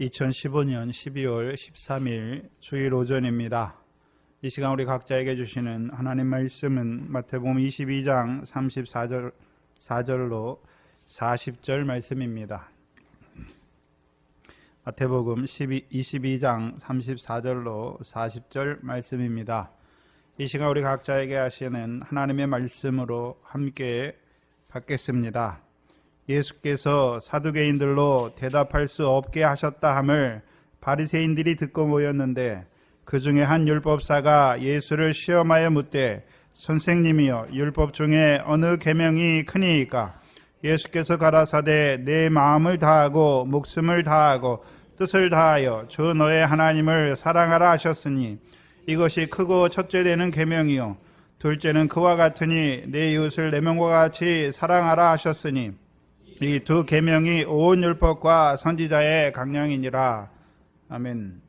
2015년 12월 13일 주일 오전입니다. 이 시간 우리 각자에게 주시는 하나님 말씀은 마태복음 22장 34절로 40절 말씀입니다. 마태복음 22장 34절로 40절 말씀입니다. 이 시간 우리 각자에게 하시는 하나님의 말씀으로 함께 받겠습니다. 예수께서 사두개인들로 대답할 수 없게 하셨다 함을 바리새인들이 듣고 모였는데 그 중에 한 율법사가 예수를 시험하여 묻되 선생님이여 율법 중에 어느 계명이 크니이까? 예수께서 가라사대 내 마음을 다하고 목숨을 다하고 뜻을 다하여 주 너의 하나님을 사랑하라 하셨으니 이것이 크고 첫째 되는 계명이요 둘째는 그와 같으니 내 이웃을 내 명과 같이 사랑하라 하셨으니 이 두 계명이 온 율법과 선지자의 강령이니라. 아멘.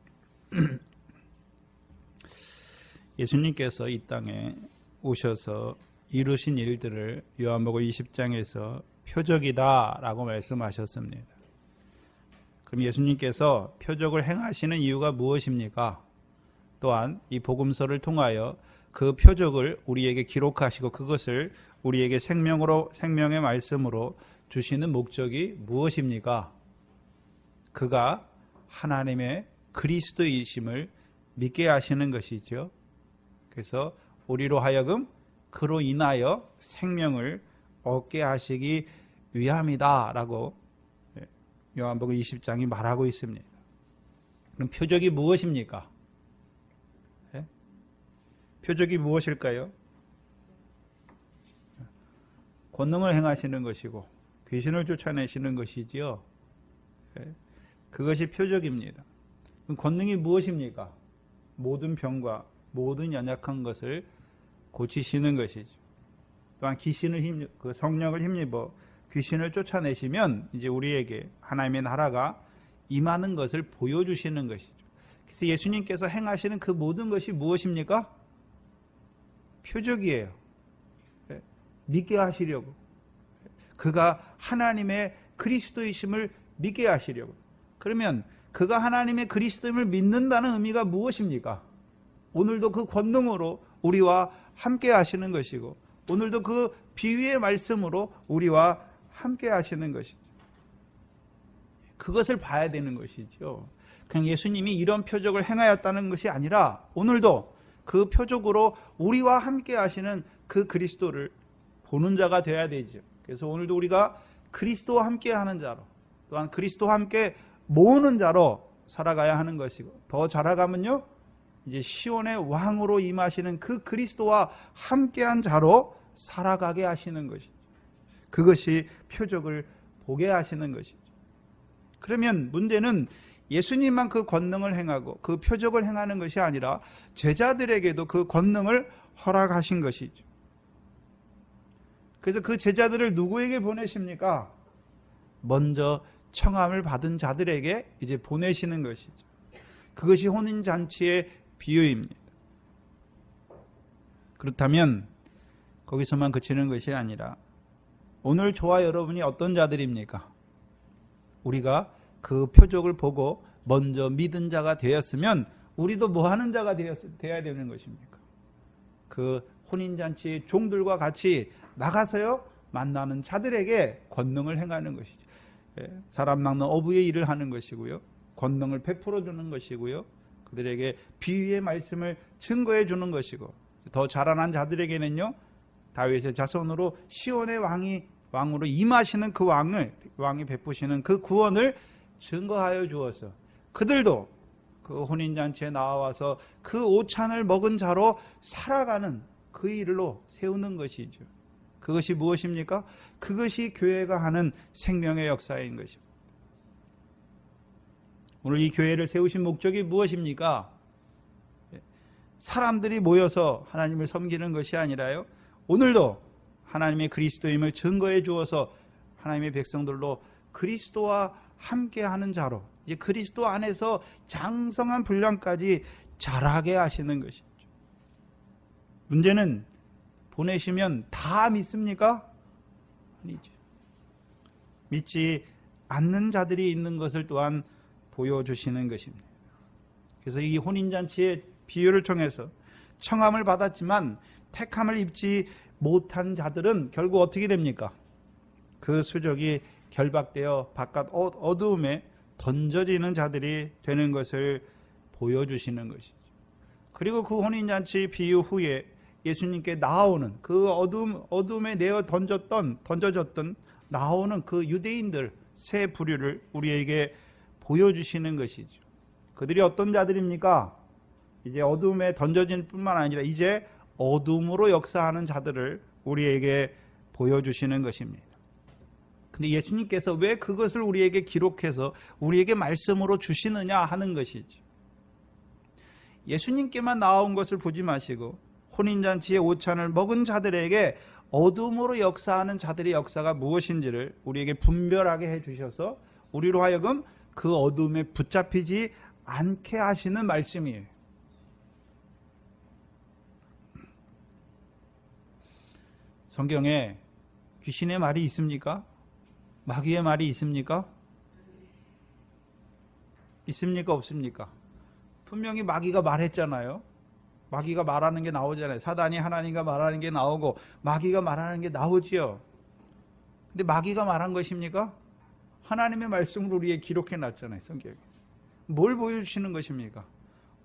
예수님께서 이 땅에 오셔서 이루신 일들을 요한복음 20장에서 표적이다라고 말씀하셨습니다. 그럼 예수님께서 표적을 행하시는 이유가 무엇입니까? 또한 이 복음서를 통하여 그 표적을 우리에게 기록하시고 그것을 우리에게 생명의 말씀으로 주시는 목적이 무엇입니까? 그가 하나님의 그리스도이심을 믿게 하시는 것이죠. 그래서 우리로 하여금 그로 인하여 생명을 얻게 하시기 위함이다라고 요한복음 20장이 말하고 있습니다. 그럼 표적이 무엇입니까? 표적이 무엇일까요? 권능을 행하시는 것이고 귀신을 쫓아내시는 것이지요. 그것이 표적입니다. 그럼 권능이 무엇입니까? 모든 병과 모든 연약한 것을 고치시는 것이죠. 또한 그 성령을 힘입어 귀신을 쫓아내시면 이제 우리에게 하나님의 나라가 임하는 것을 보여주시는 것이죠. 그래서 예수님께서 행하시는 그 모든 것이 무엇입니까? 표적이에요. 믿게 하시려고. 그가 하나님의 그리스도이심을 믿게 하시려고. 그러면 그가 하나님의 그리스도임을 믿는다는 의미가 무엇입니까? 오늘도 그 권능으로 우리와 함께 하시는 것이고 오늘도 그 비유의 말씀으로 우리와 함께 하시는 것이죠. 그것을 봐야 되는 것이죠. 그냥 예수님이 이런 표적을 행하였다는 것이 아니라 오늘도 그 표적으로 우리와 함께 하시는 그 그리스도를 보는 자가 되어야 되죠. 그래서 오늘도 우리가 그리스도와 함께 하는 자로 또한 그리스도와 함께 모으는 자로 살아가야 하는 것이고 더 자라가면요 이제 시온의 왕으로 임하시는 그 그리스도와 함께한 자로 살아가게 하시는 것이죠. 그것이 표적을 보게 하시는 것이죠. 그러면 문제는 예수님만 그 권능을 행하고 그 표적을 행하는 것이 아니라 제자들에게도 그 권능을 허락하신 것이죠. 그래서 그 제자들을 누구에게 보내십니까? 먼저 청함을 받은 자들에게 이제 보내시는 것이죠. 그것이 혼인잔치의 비유입니다. 그렇다면 거기서만 그치는 것이 아니라 오늘 저와 여러분이 어떤 자들입니까? 우리가 그 표적을 보고 먼저 믿은 자가 되었으면 우리도 뭐 하는 자가 되어야 되는 것입니까? 그 혼인잔치의 종들과 같이 나가서요 만나는 자들에게 권능을 행하는 것이죠. 사람 낚는 어부의 일을 하는 것이고요. 권능을 베풀어 주는 것이고요. 그들에게 비유의 말씀을 증거해 주는 것이고 더 자라난 자들에게는요 다윗의 자손으로 시온의 왕으로 임하시는 그 왕이 베푸시는 그 구원을 증거하여 주어서 그들도 그 혼인잔치에 나와서 그 오찬을 먹은 자로 살아가는 그 일로 세우는 것이죠. 그것이 무엇입니까? 그것이 교회가 하는 생명의 역사인 것입니다. 오늘 이 교회를 세우신 목적이 무엇입니까? 사람들이 모여서 하나님을 섬기는 것이 아니라요. 오늘도 하나님의 그리스도임을 증거해 주어서 하나님의 백성들로 그리스도와 함께하는 자로 이제 그리스도 안에서 장성한 분량까지 자라게 하시는 것이죠. 문제는 보내시면 다 믿습니까? 아니죠. 믿지 않는 자들이 있는 것을 또한 보여주시는 것입니다. 그래서 이 혼인잔치의 비유를 통해서 청함을 받았지만 택함을 입지 못한 자들은 결국 어떻게 됩니까? 그 수족이 결박되어 바깥 어두움에 던져지는 자들이 되는 것을 보여주시는 것이죠. 그리고 그 혼인잔치 비유 후에 예수님께 나오는 그 어둠에 내어 던져졌던 나오는 그 유대인들 세 부류를 우리에게 보여주시는 것이죠. 그들이 어떤 자들입니까? 이제 어둠에 던져질 뿐만 아니라 이제 어둠으로 역사하는 자들을 우리에게 보여주시는 것입니다. 근데 예수님께서 왜 그것을 우리에게 기록해서 우리에게 말씀으로 주시느냐 하는 것이죠. 예수님께만 나온 것을 보지 마시고 혼인잔치의 오찬을 먹은 자들에게 어둠으로 역사하는 자들의 역사가 무엇인지를 우리에게 분별하게 해주셔서 우리로 하여금 그 어둠에 붙잡히지 않게 하시는 말씀이에요. 성경에 귀신의 말이 있습니까? 마귀의 말이 있습니까? 있습니까? 없습니까? 분명히 마귀가 말했잖아요. 마귀가 말하는 게 나오잖아요. 사단이 하나님과 말하는 게 나오고 마귀가 말하는 게 나오지요. 근데 마귀가 말한 것입니까? 하나님의 말씀으로 우리에 기록해 놨잖아요. 성경에. 뭘 보여주시는 것입니까?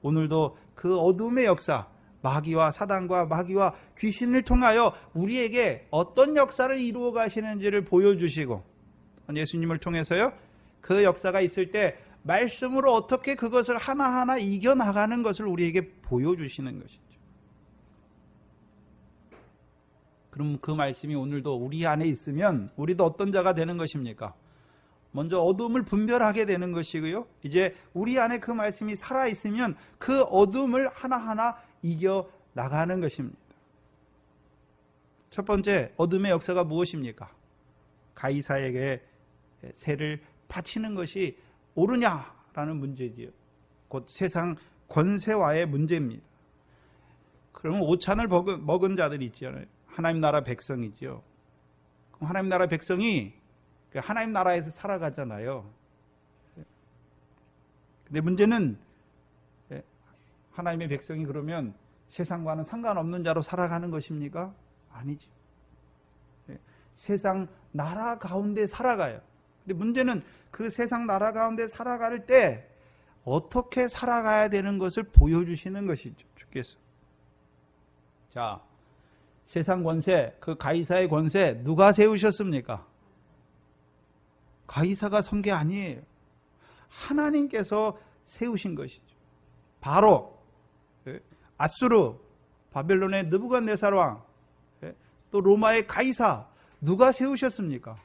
오늘도 그 어둠의 역사, 마귀와 사단과 마귀와 귀신을 통하여 우리에게 어떤 역사를 이루어 가시는지를 보여주시고 예수님을 통해서요. 그 역사가 있을 때 말씀으로 어떻게 그것을 하나하나 이겨나가는 것을 우리에게 보여주시는 것이죠. 그럼 그 말씀이 오늘도 우리 안에 있으면 우리도 어떤 자가 되는 것입니까? 먼저 어둠을 분별하게 되는 것이고요. 이제 우리 안에 그 말씀이 살아있으면 그 어둠을 하나하나 이겨나가는 것입니다. 첫 번째, 어둠의 역사가 무엇입니까? 가이사에게 세를 바치는 것이 옳으냐라는 문제지요. 곧 세상 권세와의 문제입니다. 그러면 오찬을 먹은 자들이 있잖아요. 하나님 나라 백성이지요. 그럼 하나님 나라 백성이 하나님 나라에서 살아가잖아요. 근데 문제는 하나님의 백성이 그러면 세상과는 상관없는 자로 살아가는 것입니까? 아니죠. 세상 나라 가운데 살아가요. 근데 문제는 그 세상 나라 가운데 살아갈 때 어떻게 살아가야 되는 것을 보여주시는 것이죠. 주께서. 자, 세상 권세, 그 가이사의 권세 누가 세우셨습니까? 가이사가 선 게 아니에요. 하나님께서 세우신 것이죠. 바로 아수르, 바벨론의 느부갓네살 왕, 또 로마의 가이사 누가 세우셨습니까?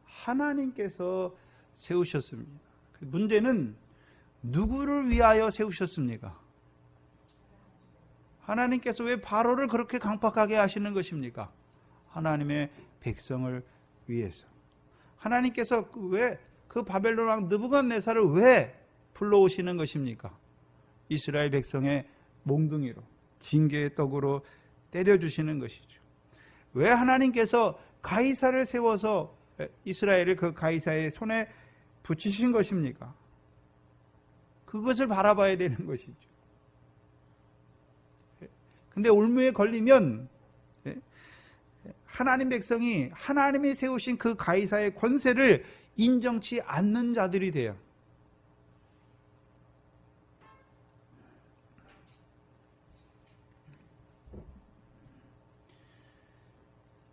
하나님께서 세우셨습니다. 문제는 누구를 위하여 세우셨습니까? 하나님께서 왜 바로를 그렇게 강팍하게 하시는 것입니까? 하나님의 백성을 위해서. 하나님께서 왜 그 바벨론 왕 느부갓네살을 왜 불러오시는 것입니까? 이스라엘 백성의 몽둥이로, 징계의 떡으로 때려주시는 것이죠. 왜 하나님께서 가이사를 세워서 이스라엘을 그 가이사의 손에 붙이신 것입니까? 그것을 바라봐야 되는 것이죠. 근데 올무에 걸리면 하나님 백성이 하나님이 세우신 그 가이사의 권세를 인정치 않는 자들이 돼요.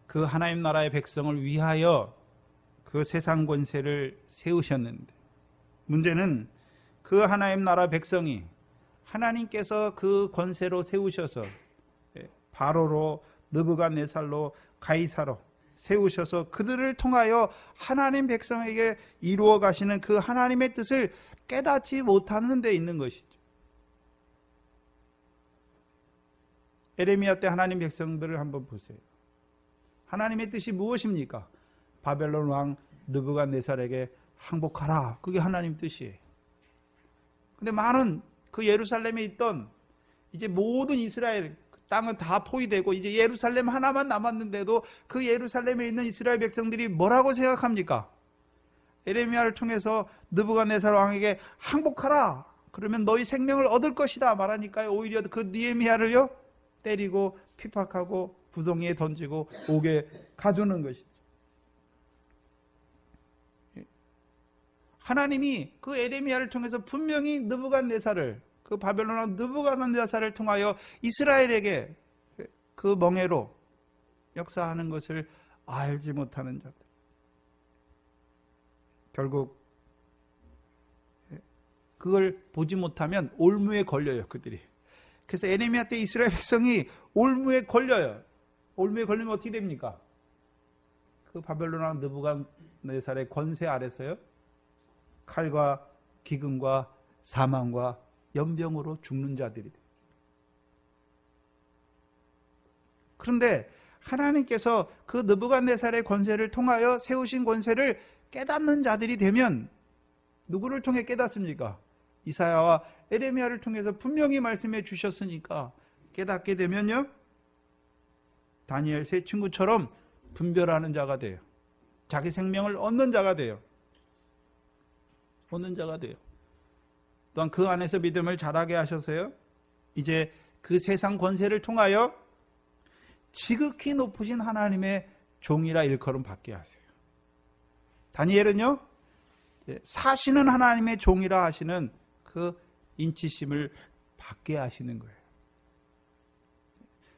그 하나님 나라의 백성을 위하여 그 세상 권세를 세우셨는데 문제는 그 하나님 나라 백성이 하나님께서 그 권세로 세우셔서 바로로 느부갓네살로 가이사로 세우셔서 그들을 통하여 하나님 백성에게 이루어 가시는 그 하나님의 뜻을 깨닫지 못하는 데 있는 것이죠. 에레미야 때 하나님 백성들을 한번 보세요. 하나님의 뜻이 무엇입니까? 바벨론 왕 느부갓네살에게 항복하라. 그게 하나님 뜻이에요. 근데 많은 그 예루살렘에 있던 이제 모든 이스라엘 땅은 다 포위되고 이제 예루살렘 하나만 남았는데도 그 예루살렘에 있는 이스라엘 백성들이 뭐라고 생각합니까? 에레미야를 통해서 느부갓네살 왕에게 항복하라. 그러면 너희 생명을 얻을 것이다 말하니까요. 오히려 그 느헤미야를요 때리고 핍박하고 구덩이에 던지고 옥에 가두는 것이죠. 하나님이 그 에레미야를 통해서 분명히 느부갓네살을, 그 바벨론 왕 느부갓네살을 통하여 이스라엘에게 그 멍에로 역사하는 것을 알지 못하는 자들. 결국 그걸 보지 못하면 올무에 걸려요, 그들이. 그래서 에레미야 때 이스라엘 백성이 올무에 걸려요. 올무에 걸리면 어떻게 됩니까? 그 바벨론 왕 느부갓네살의 권세 아래서요, 칼과 기근과 사망과 연병으로 죽는 자들이 돼요. 그런데 하나님께서 그 느부갓네살의 권세를 통하여 세우신 권세를 깨닫는 자들이 되면 누구를 통해 깨닫습니까? 이사야와 에레미야를 통해서 분명히 말씀해 주셨으니까 깨닫게 되면요, 다니엘 세 친구처럼 분별하는 자가 돼요. 자기 생명을 얻는 자가 돼요. 얻는 자가 돼요. 또한 그 안에서 믿음을 자라게 하셔서요, 이제 그 세상 권세를 통하여 지극히 높으신 하나님의 종이라 일컬음 받게 하세요. 다니엘은요, 사시는 하나님의 종이라 하시는 그 인치심을 받게 하시는 거예요.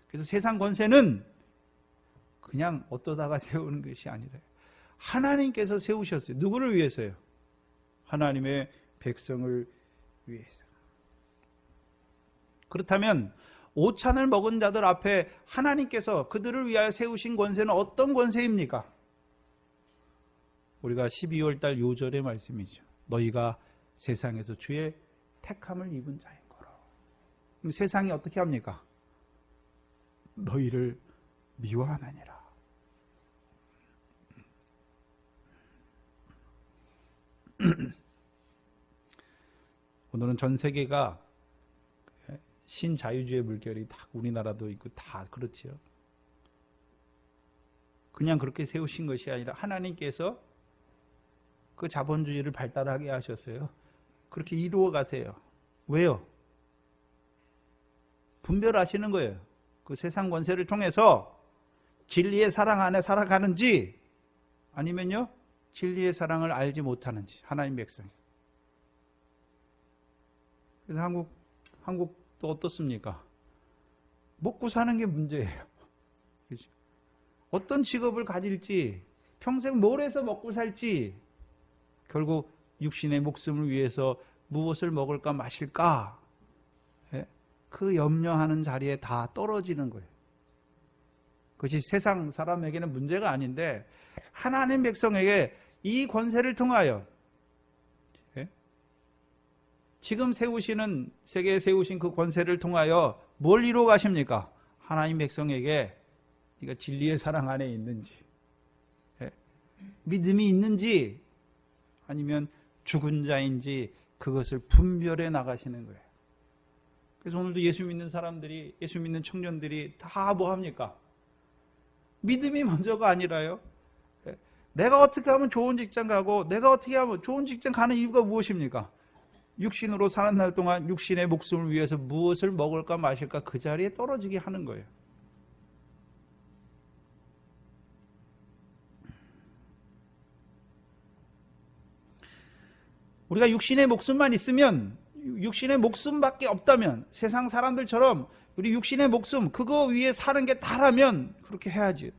그래서 세상 권세는 그냥 어떠다가 세우는 것이 아니라 하나님께서 세우셨어요. 누구를 위해서요? 하나님의 백성을 위해서. 그렇다면 오찬을 먹은 자들 앞에 하나님께서 그들을 위하여 세우신 권세는 어떤 권세입니까? 우리가 12월 달 요절의 말씀이죠. 너희가 세상에서 주의 택함을 입은 자인 거로. 세상이 어떻게 합니까? 너희를 미워하느니라. 오늘은 전 세계가 신자유주의 물결이 다 우리나라도 있고 다 그렇지요. 그냥 그렇게 세우신 것이 아니라 하나님께서 그 자본주의를 발달하게 하셨어요. 그렇게 이루어 가세요. 왜요? 분별하시는 거예요. 그 세상 권세를 통해서 진리의 사랑 안에 살아가는지 아니면요 진리의 사랑을 알지 못하는지, 하나님 백성이. 그래서 한국도 어떻습니까? 먹고 사는 게 문제예요. 그렇죠? 어떤 직업을 가질지, 평생 뭘 해서 먹고 살지, 결국 육신의 목숨을 위해서 무엇을 먹을까 마실까, 그 염려하는 자리에 다 떨어지는 거예요. 그것이 세상 사람에게는 문제가 아닌데 하나님 백성에게 이 권세를 통하여 지금 세우시는, 세계에 세우신 그 권세를 통하여 뭘 이루어 가십니까? 하나님 백성에게 네가 진리의 사랑 안에 있는지, 믿음이 있는지, 아니면 죽은 자인지 그것을 분별해 나가시는 거예요. 그래서 오늘도 예수 믿는 사람들이, 예수 믿는 청년들이 다 뭐 합니까? 믿음이 먼저가 아니라요, 내가 어떻게 하면 좋은 직장 가고, 내가 어떻게 하면 좋은 직장 가는 이유가 무엇입니까? 육신으로 사는 날 동안 육신의 목숨을 위해서 무엇을 먹을까 마실까 그 자리에 떨어지게 하는 거예요. 우리가 육신의 목숨만 있으면, 육신의 목숨밖에 없다면, 세상 사람들처럼 우리 육신의 목숨 그거 위에 사는 게 다라면 그렇게 해야지.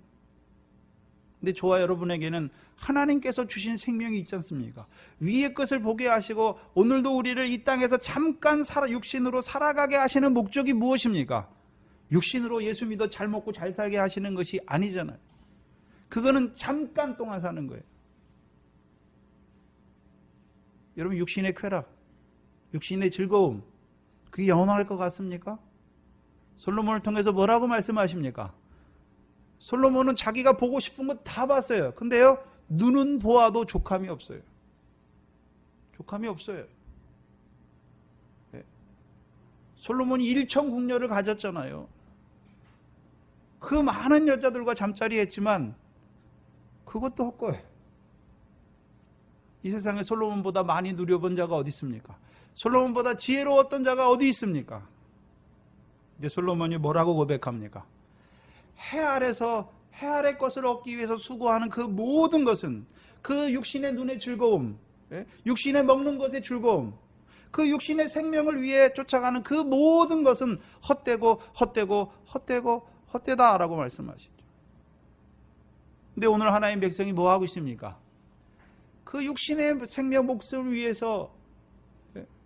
근데 저와 여러분에게는 하나님께서 주신 생명이 있지 않습니까? 위의 것을 보게 하시고 오늘도 우리를 이 땅에서 잠깐 육신으로 살아가게 하시는 목적이 무엇입니까? 육신으로 예수 믿어 잘 먹고 잘 살게 하시는 것이 아니잖아요. 그거는 잠깐 동안 사는 거예요. 여러분, 육신의 쾌락, 육신의 즐거움, 그게 영원할 것 같습니까? 솔로몬을 통해서 뭐라고 말씀하십니까? 솔로몬은 자기가 보고 싶은 거 다 봤어요. 근데요, 눈은 보아도 족함이 없어요. 족함이 없어요. 솔로몬이 일천궁녀를 가졌잖아요. 그 많은 여자들과 잠자리 했지만 그것도 헛거예요. 이 세상에 솔로몬보다 많이 누려본 자가 어디 있습니까? 솔로몬보다 지혜로웠던 자가 어디 있습니까? 근데 솔로몬이 뭐라고 고백합니까? 해 아래 것을 얻기 위해서 수고하는 그 모든 것은, 그 육신의 눈의 즐거움, 육신의 먹는 것의 즐거움, 그 육신의 생명을 위해 쫓아가는 그 모든 것은 헛되다라고 말씀하시죠. 근데 오늘 하나님 백성이 뭐 하고 있습니까? 그 육신의 생명 목숨을 위해서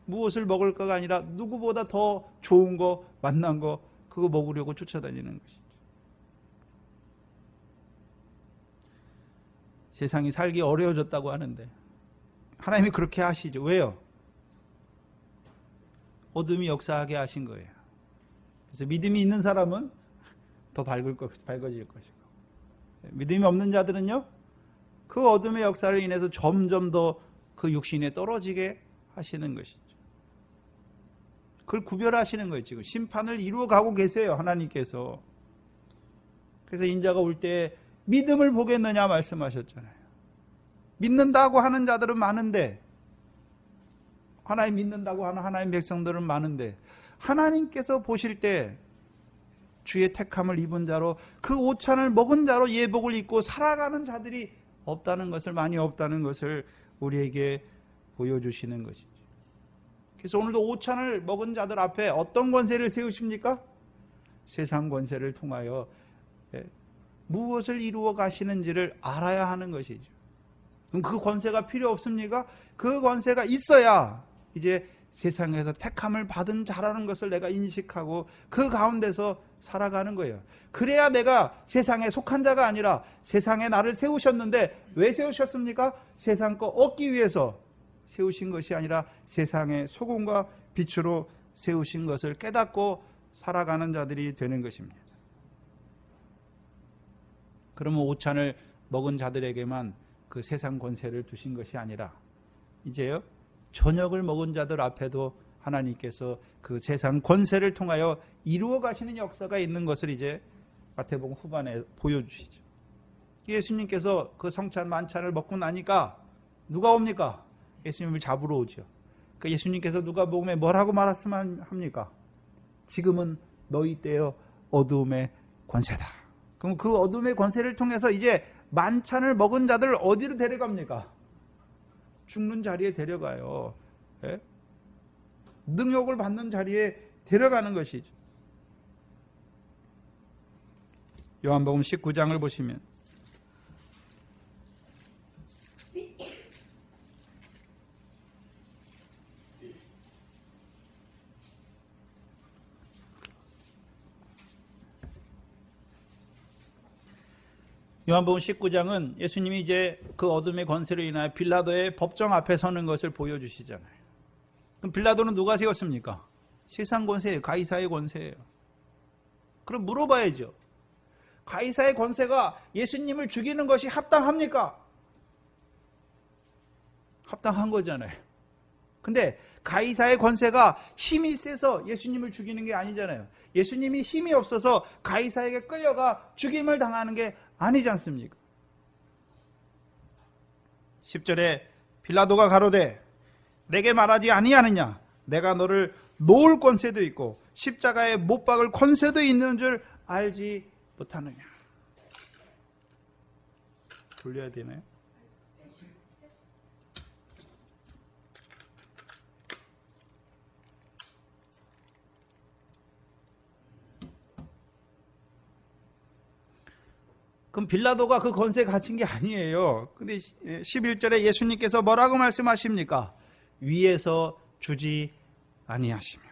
무엇을 먹을까가 아니라 누구보다 더 좋은 거, 만난 거, 그거 먹으려고 쫓아다니는 것이죠. 세상이 살기 어려워졌다고 하는데 하나님이 그렇게 하시죠. 왜요? 어둠이 역사하게 하신 거예요. 그래서 믿음이 있는 사람은 더 밝아질 것이고, 믿음이 없는 자들은요, 그 어둠의 역사를 인해서 점점 더 그 육신에 떨어지게 하시는 것이죠. 그걸 구별하시는 거예요. 지금 심판을 이루어가고 계세요, 하나님께서. 그래서 인자가 올 때 믿음을 보겠느냐 말씀하셨잖아요. 믿는다고 하는 자들은 많은데, 하나님 믿는다고 하는 하나님 백성들은 많은데, 하나님께서 보실 때 주의 택함을 입은 자로, 그 오찬을 먹은 자로 예복을 입고 살아가는 자들이 없다는 것을, 많이 없다는 것을 우리에게 보여주시는 것이죠. 그래서 오늘도 오찬을 먹은 자들 앞에 어떤 권세를 세우십니까? 세상 권세를 통하여 무엇을 이루어 가시는지를 알아야 하는 것이죠. 그럼 그 권세가 필요 없습니까? 그 권세가 있어야 이제 세상에서 택함을 받은 자라는 것을 내가 인식하고 그 가운데서 살아가는 거예요. 그래야 내가 세상에 속한 자가 아니라 세상에 나를 세우셨는데, 왜 세우셨습니까? 세상 거 얻기 위해서 세우신 것이 아니라 세상의 소금과 빛으로 세우신 것을 깨닫고 살아가는 자들이 되는 것입니다. 그러면 오찬을 먹은 자들에게만 그 세상 권세를 두신 것이 아니라 이제요, 저녁을 먹은 자들 앞에도 하나님께서 그 세상 권세를 통하여 이루어 가시는 역사가 있는 것을 이제 마태복음 후반에 보여주시죠. 예수님께서 그 성찬 만찬을 먹고 나니까 누가 옵니까? 예수님을 잡으러 오죠. 그 예수님께서 누가복음에 뭐라고 말씀합니까? 지금은 너희 때의 어두움의 권세다. 그럼 그 어둠의 권세를 통해서 이제 만찬을 먹은 자들을 어디로 데려갑니까? 죽는 자리에 데려가요. 예? 능욕을 받는 자리에 데려가는 것이죠. 요한복음 19장을 보시면 요한복음 19장은 예수님이 이제 그 어둠의 권세로 인하여 빌라도의 법정 앞에 서는 것을 보여주시잖아요. 그럼 빌라도는 누가 세웠습니까? 세상 권세예요. 가이사의 권세예요. 그럼 물어봐야죠. 가이사의 권세가 예수님을 죽이는 것이 합당합니까? 합당한 거잖아요. 근데 가이사의 권세가 힘이 세서 예수님을 죽이는 게 아니잖아요. 예수님이 힘이 없어서 가이사에게 끌려가 죽임을 당하는 게 아니지 않습니까? 10절에 빌라도가 가로되 내게 말하지 아니하느냐, 내가 너를 놓을 권세도 있고 십자가에 못 박을 권세도 있는 줄 알지 못하느냐. 돌려야 되나요? 그럼 빌라도가 그 권세에 갇힌 게 아니에요. 근데 11절에 예수님께서 뭐라고 말씀하십니까? 위에서 주지 아니하시면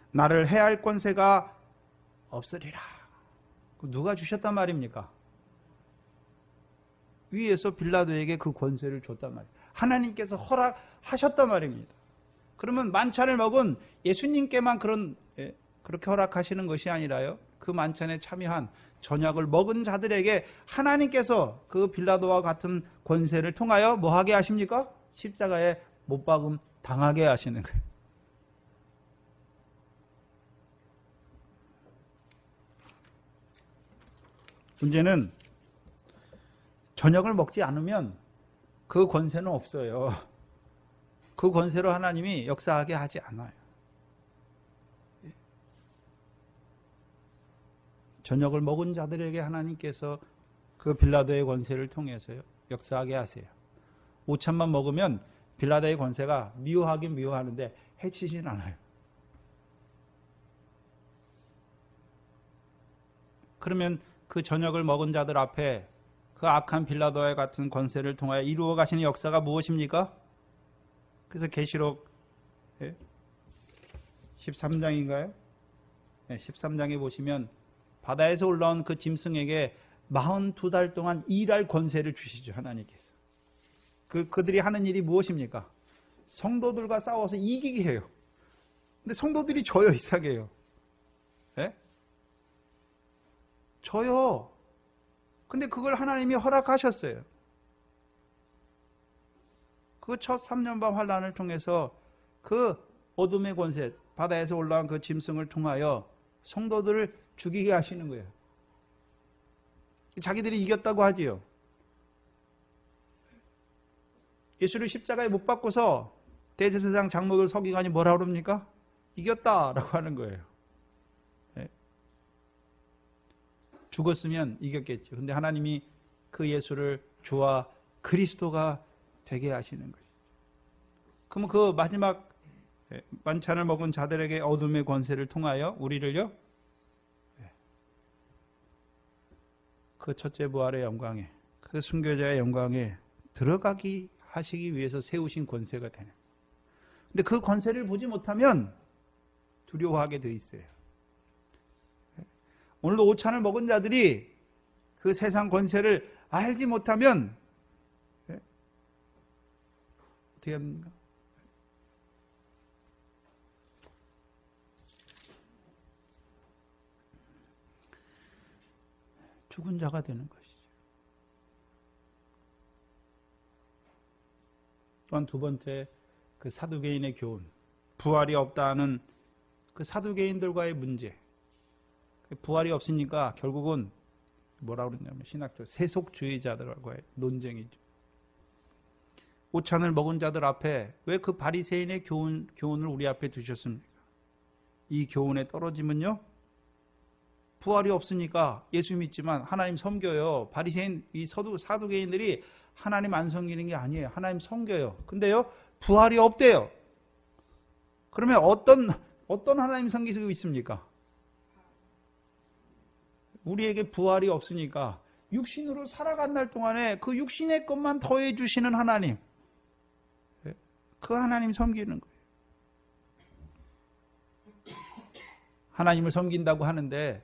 나를 해할 권세가 없으리라. 누가 주셨단 말입니까? 위에서 빌라도에게 그 권세를 줬단 말이에요. 하나님께서 허락하셨단 말입니다. 그러면 만찬을 먹은 예수님께만 그렇게 허락하시는 것이 아니라요, 그 만찬에 참여한 저녁을 먹은 자들에게 하나님께서 그 빌라도와 같은 권세를 통하여 뭐 하게 하십니까? 십자가에 못 박음 당하게 하시는 거예요. 문제는 저녁을 먹지 않으면 그 권세는 없어요. 그 권세로 하나님이 역사하게 하지 않아요. 저녁을 먹은 자들에게 하나님께서 그 빌라도의 권세를 통해서요, 역사하게 하세요. 오찬만 먹으면 빌라도의 권세가 미워하긴 미워하는데 해치진 않아요. 그러면 그 저녁을 먹은 자들 앞에 그 악한 빌라도와 같은 권세를 통하여 이루어 가시는 역사가 무엇입니까? 그래서 계시록 13장인가요? 13장에 보시면 바다에서 올라온 그 짐승에게 42달 동안 일할 권세를 주시죠, 하나님께서. 그들이 하는 일이 무엇입니까? 성도들과 싸워서 이기게 해요. 근데 성도들이 져요, 이상해요. 예? 져요. 근데 그걸 하나님이 허락하셨어요. 그 첫 3년반 환란을 통해서 그 어둠의 권세, 바다에서 올라온 그 짐승을 통하여 성도들을 죽이게 하시는 거예요. 자기들이 이겼다고 하지요. 예수를 십자가에 못 박고서 대제사장 장로들 서기관이 뭐라 그럽니까? 이겼다라고 하는 거예요. 네. 죽었으면 이겼겠죠. 근데 하나님이 그 예수를 주와 그리스도가 되게 하시는 거죠. 그러면 그 마지막 만찬을 먹은 자들에게 어둠의 권세를 통하여 우리를요, 그 첫째 부활의 영광에, 그 순교자의 영광에 들어가기 하시기 위해서 세우신 권세가 되는. 근데 그 권세를 보지 못하면 두려워하게 돼 있어요. 오늘도 오찬을 먹은 자들이 그 세상 권세를 알지 못하면 어떻게 합니까? 죽은 자가 되는 것이죠. 또한 두 번째, 그 사두개인의 교훈, 부활이 없다는 그 사두개인들과의 문제. 부활이 없으니까 결국은 뭐라 그러냐면 신학적 세속주의자들과의 논쟁이죠. 오찬을 먹은 자들 앞에 왜 그 바리새인의 교훈을 우리 앞에 두셨습니까? 이 교훈에 떨어지면요, 부활이 없으니까 예수 믿지만 하나님 섬겨요. 바리새인, 이 사두개인들이 하나님 안 섬기는 게 아니에요. 하나님 섬겨요. 근데요, 부활이 없대요. 그러면 어떤 하나님 섬기고 있습니까? 우리에게 부활이 없으니까 육신으로 살아간 날 동안에 그 육신의 것만 더해 주시는 하나님, 그 하나님 섬기는 거예요. 하나님을 섬긴다고 하는데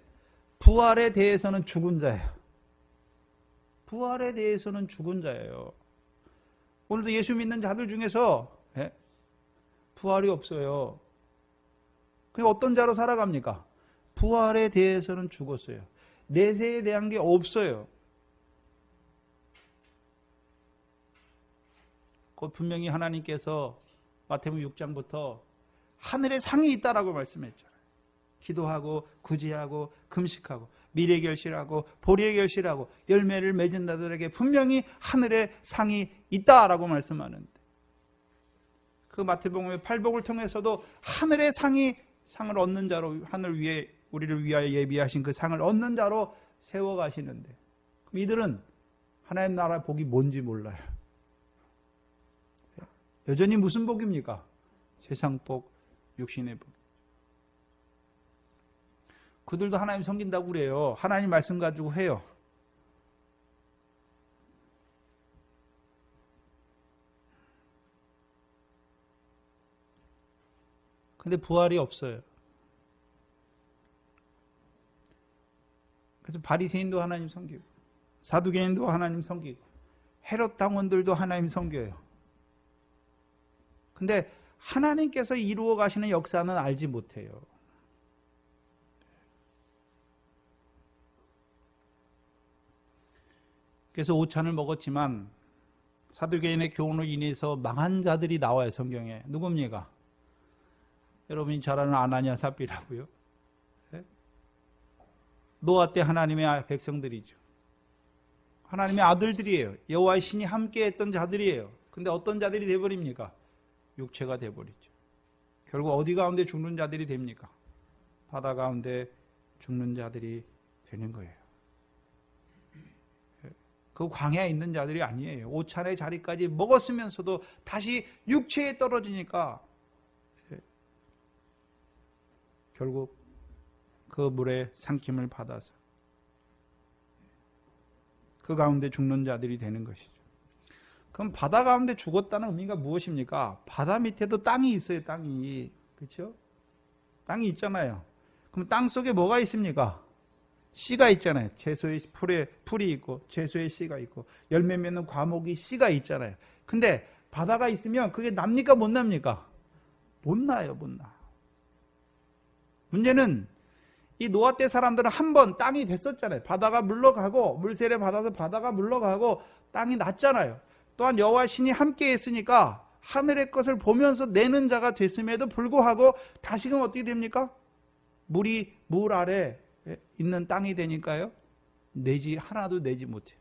부활에 대해서는 죽은 자예요. 부활에 대해서는 죽은 자예요. 오늘도 예수 믿는 자들 중에서 부활이 없어요. 그게 어떤 자로 살아갑니까? 부활에 대해서는 죽었어요. 내세에 대한 게 없어요. 곧 분명히 하나님께서 마태복음 6장부터 하늘에 상이 있다라고 말씀했잖아요. 기도하고 구제하고 금식하고 미래 결실하고 보리에 결실하고 열매를 맺은 자들에게 분명히 하늘에 상이 있다라고 말씀하는데, 그 마태복음의 팔복을 통해서도 하늘의 상을 얻는 자로, 하늘 위에 우리를 위하여 예비하신 그 상을 얻는 자로 세워가시는데, 이들은 하나님 나라 복이 뭔지 몰라요. 여전히 무슨 복입니까? 세상 복, 육신의 복. 그들도 하나님 섬긴다고 그래요. 하나님 말씀 가지고 해요. 근데 부활이 없어요. 그래서 바리새인도 하나님 섬기고, 사두개인도 하나님 섬기고, 헤롯 당원들도 하나님 섬겨요. 근데 하나님께서 이루어 가시는 역사는 알지 못해요. 그래서 오찬을 먹었지만 사두개인의 교훈으로 인해서 망한 자들이 나와요, 성경에. 누굽니까? 여러분이 잘 아는 아나니아 삽비라고요. 노아 때 하나님의 백성들이죠. 하나님의 아들들이에요. 여호와의 신이 함께 했던 자들이에요. 근데 어떤 자들이 돼버립니까? 육체가 돼버리죠. 결국 어디 가운데 죽는 자들이 됩니까? 바다 가운데 죽는 자들이 되는 거예요. 그 광야에 있는 자들이 아니에요. 오찬의 자리까지 먹었으면서도 다시 육체에 떨어지니까 결국 그 물의 삼킴을 받아서 그 가운데 죽는 자들이 되는 것이죠. 그럼 바다 가운데 죽었다는 의미가 무엇입니까? 바다 밑에도 땅이 있어요. 땅이. 그렇죠? 땅이 있잖아요. 그럼 땅 속에 뭐가 있습니까? 씨가 있잖아요. 채소의 풀이 있고 채소의 씨가 있고 열매 맺는 과목이 씨가 있잖아요. 근데 바다가 있으면 그게 납니까 못 납니까? 못 나요. 못 나. 문제는 이 노아 때 사람들은 한 번 땅이 됐었잖아요. 바다가 물러가고 물세례 받아서 바다가 물러가고 땅이 났잖아요. 또한 여호와 신이 함께 했으니까 하늘의 것을 보면서 내는 자가 됐음에도 불구하고 다시금 어떻게 됩니까? 물이 물 아래 있는 땅이 되니까요. 하나도 내지 못해요.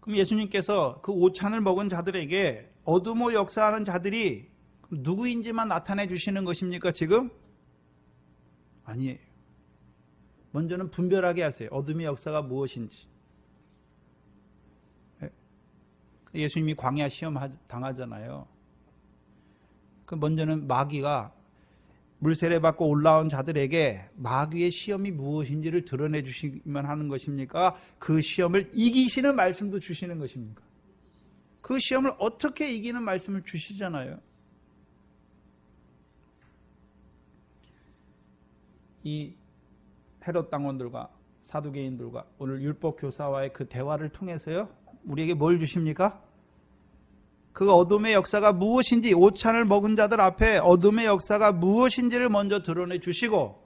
그럼 예수님께서 그 오찬을 먹은 자들에게 어두모 역사하는 자들이 누구인지만 나타내 주시는 것입니까 지금? 아니에요. 먼저는 분별하게 하세요. 어둠의 역사가 무엇인지. 예수님이 광야 시험 당하잖아요. 그 먼저는 마귀가 물세례 받고 올라온 자들에게 마귀의 시험이 무엇인지를 드러내 주시기만 하는 것입니까? 그 시험을 이기시는 말씀도 주시는 것입니까? 그 시험을 어떻게 이기는 말씀을 주시잖아요. 이 헤롯 당원들과 사두개인들과 오늘 율법 교사와의 그 대화를 통해서요. 우리에게 뭘 주십니까? 그 어둠의 역사가 무엇인지, 오찬을 먹은 자들 앞에 어둠의 역사가 무엇인지를 먼저 드러내 주시고,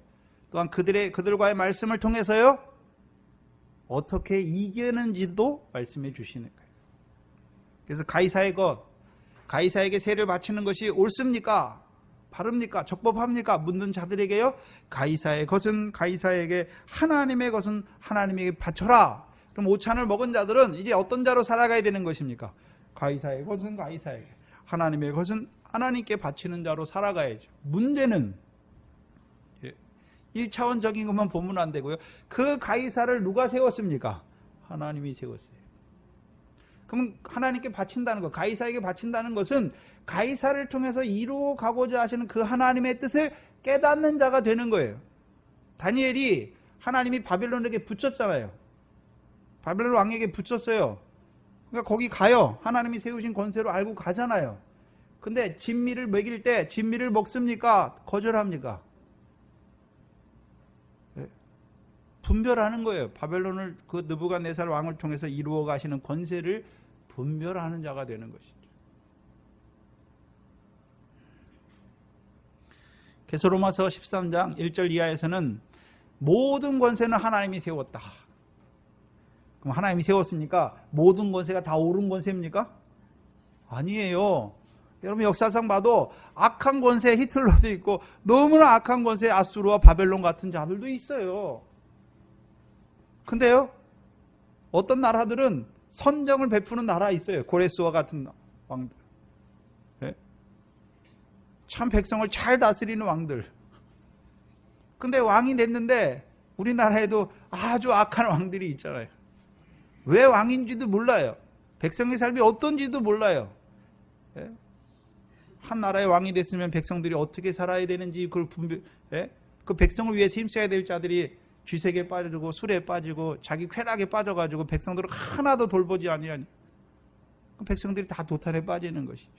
또한 그들과의 말씀을 통해서요, 어떻게 이기는지도 말씀해 주시는 거예요. 그래서 가이사에게 세를 바치는 것이 옳습니까? 바릅니까? 적법합니까? 묻는 자들에게요, 가이사의 것은 가이사에게, 하나님의 것은 하나님에게 바쳐라. 그럼 오찬을 먹은 자들은 이제 어떤 자로 살아가야 되는 것입니까? 가이사의 것은 가이사에게, 하나님의 것은 하나님께 바치는 자로 살아가야죠. 문제는 1차원적인 것만 보면 안 되고요. 그 가이사를 누가 세웠습니까? 하나님이 세웠어요. 그럼 하나님께 바친다는 것, 가이사에게 바친다는 것은 가이사를 통해서 이루어 가고자 하시는 그 하나님의 뜻을 깨닫는 자가 되는 거예요. 다니엘이 하나님이 바벨론에게 붙였잖아요. 바벨론 왕에게 붙였어요. 그러니까 거기 가요. 하나님이 세우신 권세로 알고 가잖아요. 근데 진미를 먹일 때 진미를 먹습니까? 거절합니까? 분별하는 거예요. 바벨론을 그 느부갓네살 왕을 통해서 이루어 가시는 권세를 분별하는 자가 되는 것이죠. 그래서 로마서 13장 1절 이하에서는 모든 권세는 하나님이 세웠다. 그럼 하나님이 세웠으니까 모든 권세가 다 옳은 권세입니까? 아니에요. 여러분 역사상 봐도 악한 권세 히틀러도 있고 너무나 악한 권세 아수르와 바벨론 같은 자들도 있어요. 근데요, 어떤 나라들은 선정을 베푸는 나라 있어요. 고레스와 같은 왕들. 네? 참 백성을 잘 다스리는 왕들. 근데 왕이 됐는데 우리나라에도 아주 악한 왕들이 있잖아요. 왜 왕인지도 몰라요. 백성의 삶이 어떤지도 몰라요. 네? 한 나라의 왕이 됐으면 백성들이 어떻게 살아야 되는지 그걸 네? 그 백성을 위해서 힘써야 될 자들이 쥐색에 빠지고 술에 빠지고 자기 쾌락에 빠져가지고 백성들을 하나도 돌보지 아니하니 백성들이 다 도탄에 빠지는 것이죠.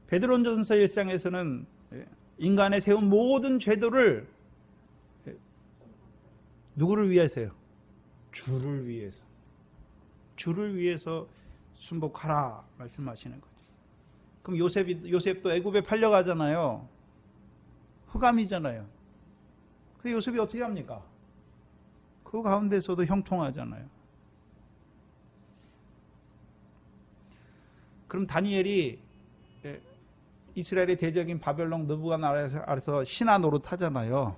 베드로전서 1장에서는 인간의 세운 모든 제도를 누구를 위해서요? 주를 위해서. 주를 위해서 순복하라 말씀하시는 거죠. 그럼 요셉도 애굽에 팔려가잖아요. 흑암이잖아요. 근데 요셉이 어떻게 합니까? 그 가운데서도 형통하잖아요. 그럼 다니엘이 이스라엘의 대적인 바벨론 느부갓네살에서 신하 노릇하잖아요.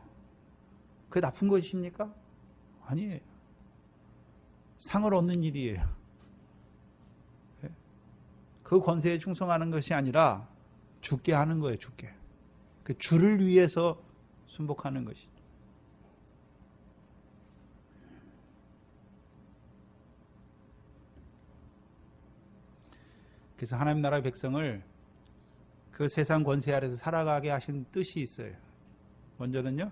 그게 나쁜 것입니까? 아니에요. 상을 얻는 일이에요. 그 권세에 충성하는 것이 아니라 죽게 하는 거예요. 죽게. 그 주를 위해서 순복하는 것이죠. 그래서 하나님 나라의 백성을 그 세상 권세 아래서 살아가게 하신 뜻이 있어요. 먼저는요,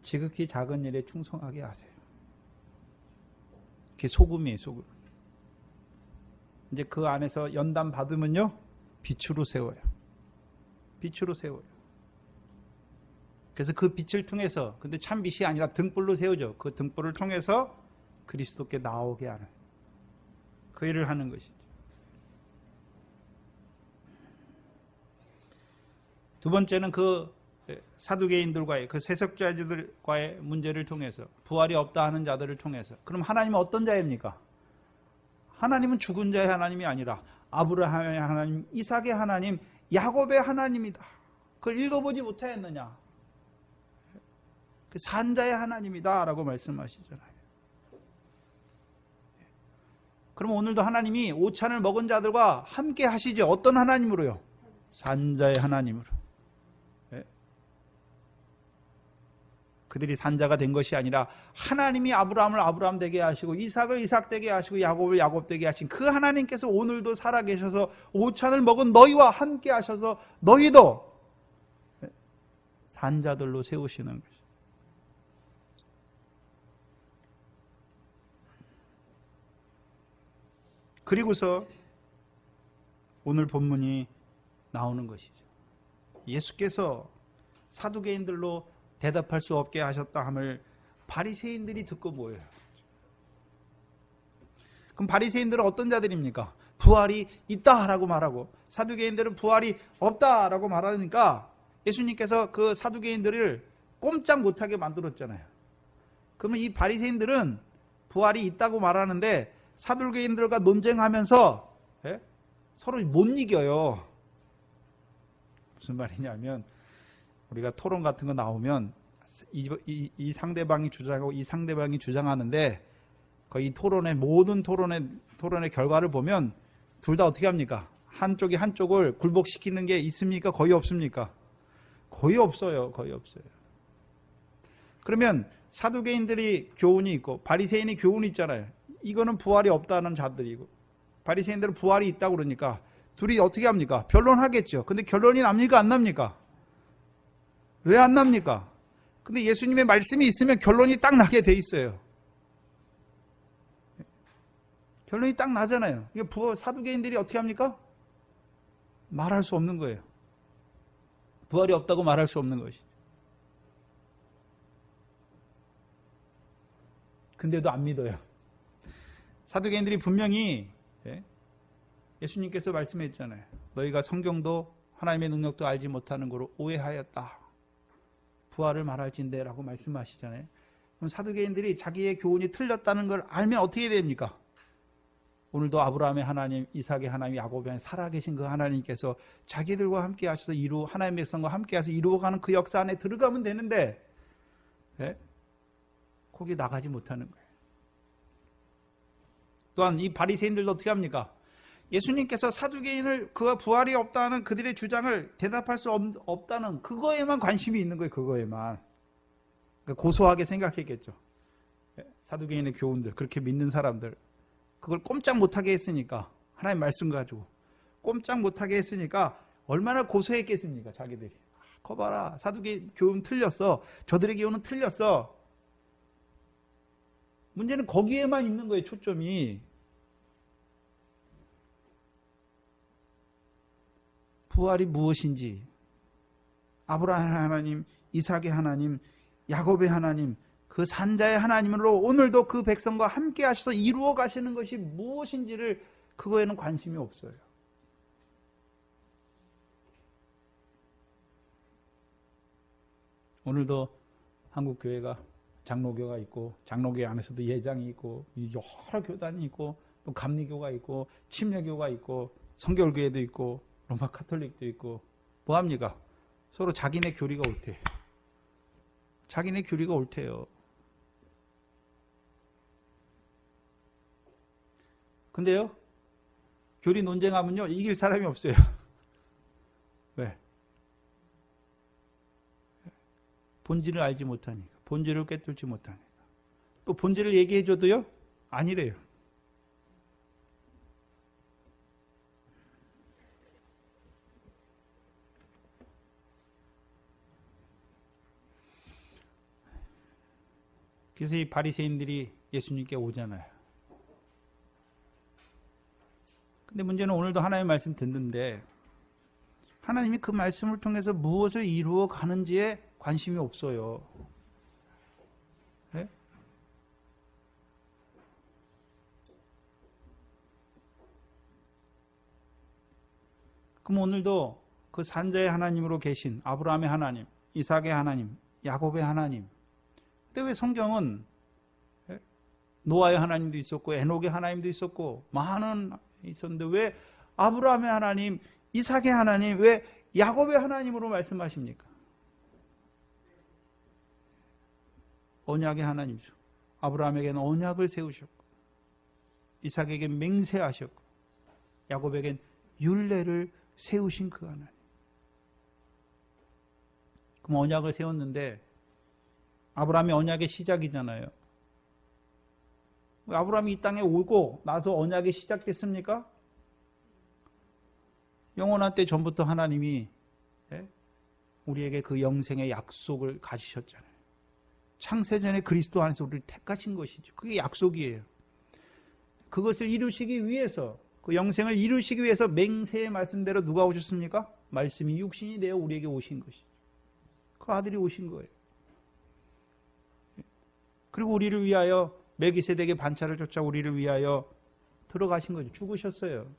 지극히 작은 일에 충성하게 하세요. 그게 소금이에요, 소금. 이제 그 안에서 연단 받으면요, 빛으로 세워요. 빛으로 세워요. 그래서 그 빛을 통해서, 근데 참 빛이 아니라 등불로 세우죠. 그 등불을 통해서 그리스도께 나오게 하는 그 일을 하는 것이죠. 두 번째는 그 사두개인들과의 그 세속자들과의 문제를 통해서 부활이 없다 하는 자들을 통해서 그럼 하나님은 어떤 자입니까? 하나님은 죽은 자의 하나님이 아니라 아브라함의 하나님, 이삭의 하나님, 야곱의 하나님이다. 그걸 읽어보지 못하였느냐? 그 산자의 하나님이다 라고 말씀하시잖아요. 그럼 오늘도 하나님이 오찬을 먹은 자들과 함께 하시죠. 어떤 하나님으로요? 산자의 하나님으로. 그들이 산자가 된 것이 아니라 하나님이 아브라함을 아브라함 되게 하시고 이삭을 이삭 되게 하시고 야곱을 야곱 되게 하신 그 하나님께서 오늘도 살아계셔서 오찬을 먹은 너희와 함께 하셔서 너희도 산자들로 세우시는 것이죠. 그리고서 오늘 본문이 나오는 것이죠. 예수께서 사두개인들로 대답할 수 없게 하셨다 함을 바리새인들이 듣고 모여요. 그럼 바리새인들은 어떤 자들입니까? 부활이 있다라고 말하고 사두개인들은 부활이 없다라고 말하니까 예수님께서 그 사두개인들을 꼼짝 못하게 만들었잖아요. 그러면 이 바리새인들은 부활이 있다고 말하는데 사두개인들과 논쟁하면서 서로 못 이겨요. 무슨 말이냐면 우리가 토론 같은 거 나오면 이 상대방이 주장하고 이 상대방이 주장하는데 거의 모든 토론의 결과를 보면 둘 다 어떻게 합니까? 한쪽이 한쪽을 굴복시키는 게 있습니까? 거의 없습니까? 거의 없어요. 거의 없어요. 그러면 사두개인들이 교훈이 있고 바리새인이 교훈이 있잖아요. 이거는 부활이 없다는 자들이고 바리새인들은 부활이 있다고 그러니까 둘이 어떻게 합니까? 변론하겠죠. 근데 결론이 납니까? 안 납니까? 왜 안 납니까? 근데 예수님의 말씀이 있으면 결론이 딱 나게 돼 있어요. 결론이 딱 나잖아요. 사두개인들이 어떻게 합니까? 말할 수 없는 거예요. 부활이 없다고 말할 수 없는 것이. 근데도 안 믿어요. 사두개인들이 분명히 예수님께서 말씀했잖아요. 너희가 성경도 하나님의 능력도 알지 못하는 거로 오해하였다. 부활을 말할진대 라고 말씀하시잖아요. 그럼 사두개인들이 자기의 교훈이 틀렸다는 걸 알면 어떻게 됩니까? 오늘도 아브라함의 하나님, 이삭의 하나님, 야곱의 하나님, 살아계신 그 하나님께서 자기들과 함께 하셔서 하나님의 백성과 함께 해서 이루어가는 그 역사 안에 들어가면 되는데 거기 나가지 못하는 거예요. 또한 이 바리새인들도 어떻게 합니까? 예수님께서 사두개인을 그가 부활이 없다는 그들의 주장을 대답할 수 없다는 그거에만 관심이 있는 거예요. 그거에만. 그러니까 고소하게 생각했겠죠. 사두개인의 교훈들, 그렇게 믿는 사람들. 그걸 꼼짝 못하게 했으니까 하나님 말씀 가지고 꼼짝 못하게 했으니까 얼마나 고소했겠습니까? 자기들이. 거 봐라. 사두개인 교훈 틀렸어. 저들의 교훈은 틀렸어. 문제는 거기에만 있는 거예요. 초점이. 부활이 무엇인지 아브라함의 하나님, 이삭의 하나님, 야곱의 하나님, 그 산자의 하나님으로 오늘도 그 백성과 함께 하셔서 이루어 가시는 것이 무엇인지를 그거에는 관심이 없어요. 오늘도 한국교회가 장로교가 있고 장로교회 안에서도 예장이 있고 여러 교단이 있고 또 감리교가 있고 침례교가 있고 성결교회도 있고 로마 카톨릭도 있고 뭐합니까? 서로 자기네 교리가 옳대. 자기네 교리가 옳대요. 근데요, 교리 논쟁하면요, 이길 사람이 없어요. 왜? 본질을 알지 못하니까. 본질을 꿰뚫지 못하니까. 또 본질을 얘기해줘도요, 아니래요. 그래서 이 바리새인들이 예수님께 오잖아요. 근데 문제는 오늘도 하나님의 말씀 듣는데 하나님이 그 말씀을 통해서 무엇을 이루어 가는지에 관심이 없어요. 네? 그럼 오늘도 그 산자의 하나님으로 계신 아브라함의 하나님, 이삭의 하나님, 야곱의 하나님. 근데 왜 성경은 노아의 하나님도 있었고 에녹의 하나님도 있었고 많은 있었는데 왜 아브라함의 하나님, 이삭의 하나님, 왜 야곱의 하나님으로 말씀하십니까? 언약의 하나님이죠. 아브라함에게는 언약을 세우셨고 이삭에게 맹세하셨고 야곱에겐 율례를 세우신 그 하나님. 그럼 언약을 세웠는데 아브라함이 언약의 시작이잖아요. 아브라함이 이 땅에 오고 나서 언약이 시작됐습니까? 영원한 때 전부터 하나님이 우리에게 그 영생의 약속을 가지셨잖아요. 창세전에 그리스도 안에서 우리를 택하신 것이죠. 그게 약속이에요. 그것을 이루시기 위해서, 그 영생을 이루시기 위해서 맹세의 말씀대로 누가 오셨습니까? 말씀이 육신이 되어 우리에게 오신 것이죠. 그 아들이 오신 거예요. 그리고 우리를 위하여 멜기세덱의 반차를 쫓아 우리를 위하여 들어가신 거죠. 죽으셨어요.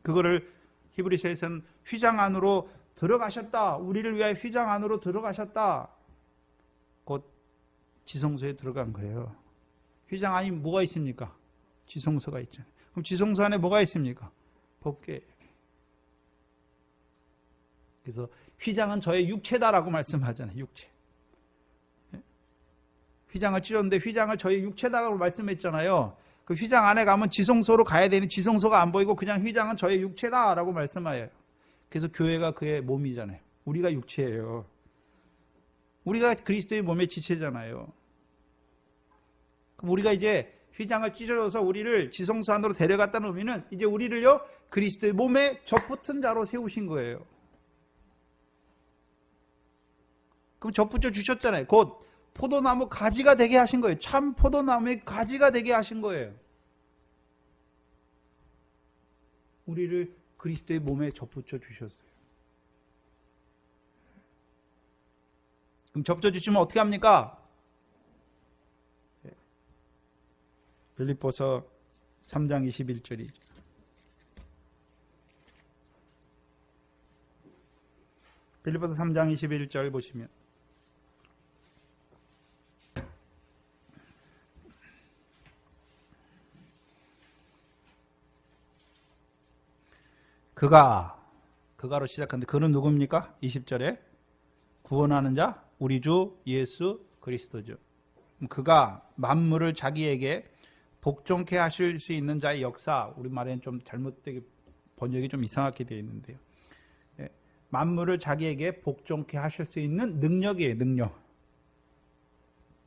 그거를 히브리서에서는 휘장 안으로 들어가셨다. 우리를 위하여 휘장 안으로 들어가셨다. 곧 지성소에 들어간 거예요. 휘장 안에 뭐가 있습니까? 지성소가 있잖아요. 그럼 지성소 안에 뭐가 있습니까? 법궤. 그래서 휘장은 저의 육체다라고 말씀하잖아요. 육체. 휘장을 찢었는데 휘장을 저희 육체다라고 말씀했잖아요. 그 휘장 안에 가면 지성소로 가야 되는 지성소가 안 보이고 그냥 휘장은 저의 육체다라고 말씀하여요. 그래서 교회가 그의 몸이잖아요. 우리가 육체예요. 우리가 그리스도의 몸의 지체잖아요. 그럼 우리가 이제 휘장을 찢어져서 우리를 지성소 안으로 데려갔다는 의미는 이제 우리를요 그리스도의 몸에 접붙은 자로 세우신 거예요. 그럼 접붙여 주셨잖아요. 곧 포도나무 가지가 되게 하신 거예요. 참 포도나무의 가지가 되게 하신 거예요. 우리를 그리스도의 몸에 접붙여 주셨어요. 그럼 접붙여 주시면 어떻게 합니까? 빌립보서 3장 21절이죠. 빌립보서 3장 21절 보시면 그가로 시작하는데 그는 누굽니까? 20절에 구원하는 자 우리 주 예수 그리스도죠. 그가 만물을 자기에게 복종케 하실 수 있는 자의 역사, 우리말에는 좀 잘못되게 번역이 좀 이상하게 되어 있는데요. 만물을 자기에게 복종케 하실 수 있는 능력이에요.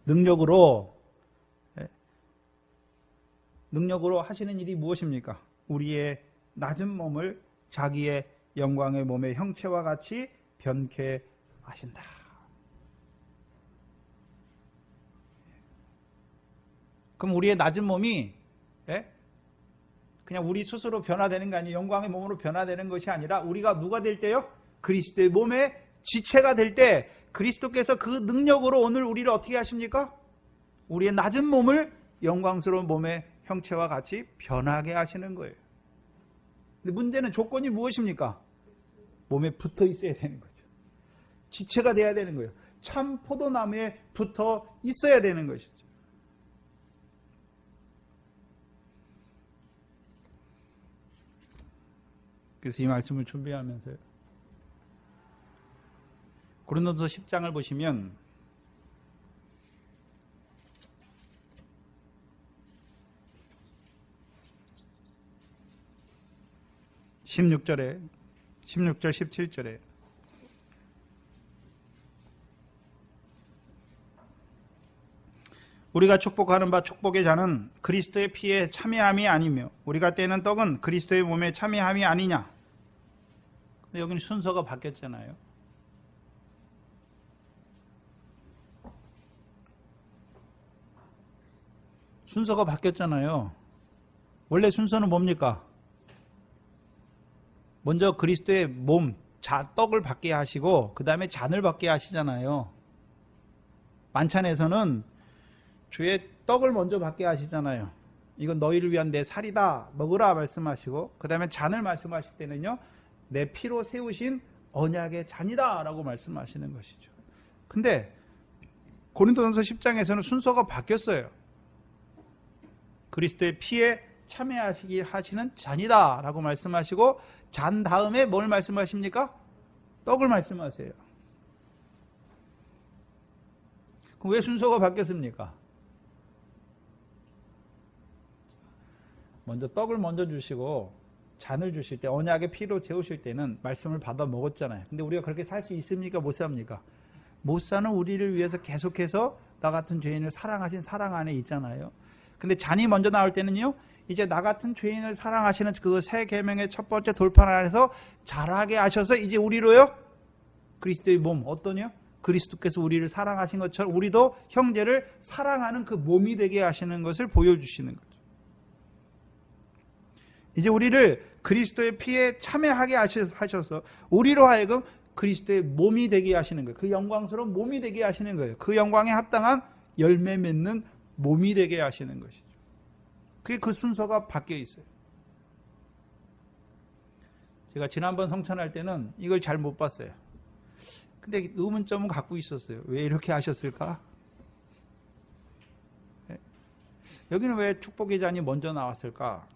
능력으로 하시는 일이 무엇입니까? 우리의 낮은 몸을 자기의 영광의 몸의 형체와 같이 변케 하신다. 그럼 우리의 낮은 몸이 그냥 우리 스스로 변화되는 게 아니라 영광의 몸으로 변화되는 것이 아니라 우리가 누가 될 때요? 그리스도의 몸의 지체가 될 때 그리스도께서 그 능력으로 오늘 우리를 어떻게 하십니까? 우리의 낮은 몸을 영광스러운 몸의 형체와 같이 변하게 하시는 거예요. 근데 문제는 조건이 무엇입니까? 몸에 붙어 있어야 되는 거죠. 지체가 돼야 되는 거예요. 참 포도나무에 붙어 있어야 되는 것이죠. 그래서 이 말씀을 준비하면서요. 고린도서 10장을 보시면 16절, 17절에 우리가 축복하는 바 축복의 잔은 그리스도의 피에 참여함이 아니며 우리가 떼는 떡은 그리스도의 몸에 참여함이 아니냐. 근데 여기는 순서가 바뀌었잖아요. 순서가 바뀌었잖아요. 원래 순서는 뭡니까? 먼저 그리스도의 몸, 떡을 받게 하시고 그 다음에 잔을 받게 하시잖아요. 만찬에서는 주의 떡을 먼저 받게 하시잖아요. 이건 너희를 위한 내 살이다, 먹으라 말씀하시고 그 다음에 잔을 말씀하실 때는요, 내 피로 세우신 언약의 잔이다 라고 말씀하시는 것이죠. 근데 고린도전서 10장에서는 순서가 바뀌었어요. 그리스도의 피에 참여하시길 하시는 잔이다 라고 말씀하시고 잔 다음에 뭘 말씀하십니까? 떡을 말씀하세요. 그럼 왜 순서가 바뀌었습니까? 먼저 떡을 먼저 주시고 잔을 주실 때, 언약의 피로 세우실 때는 말씀을 받아 먹었잖아요. 근데 우리가 그렇게 살 수 있습니까? 못 삽니까? 못 사는 우리를 위해서 계속해서 나 같은 죄인을 사랑하신 사랑 안에 있잖아요. 근데 잔이 먼저 나올 때는요, 이제 나 같은 죄인을 사랑하시는 그 새 계명의 첫 번째 돌판 안에서 자라게 하셔서 이제 우리로요, 그리스도의 몸, 어떠냐? 그리스도께서 우리를 사랑하신 것처럼 우리도 형제를 사랑하는 그 몸이 되게 하시는 것을 보여주시는 거죠. 이제 우리를 그리스도의 피에 참여하게 하셔서 우리로 하여금 그리스도의 몸이 되게 하시는 거예요. 그 영광스러운 몸이 되게 하시는 거예요. 그 영광에 합당한 열매 맺는 몸이 되게 하시는 것이죠. 그게 그 순서가 바뀌어 있어요. 제가 지난번 성찬할 때는 이걸 잘 못 봤어요. 근데 의문점은 갖고 있었어요. 왜 이렇게 하셨을까? 여기는 왜 축복의 잔이 먼저 나왔을까?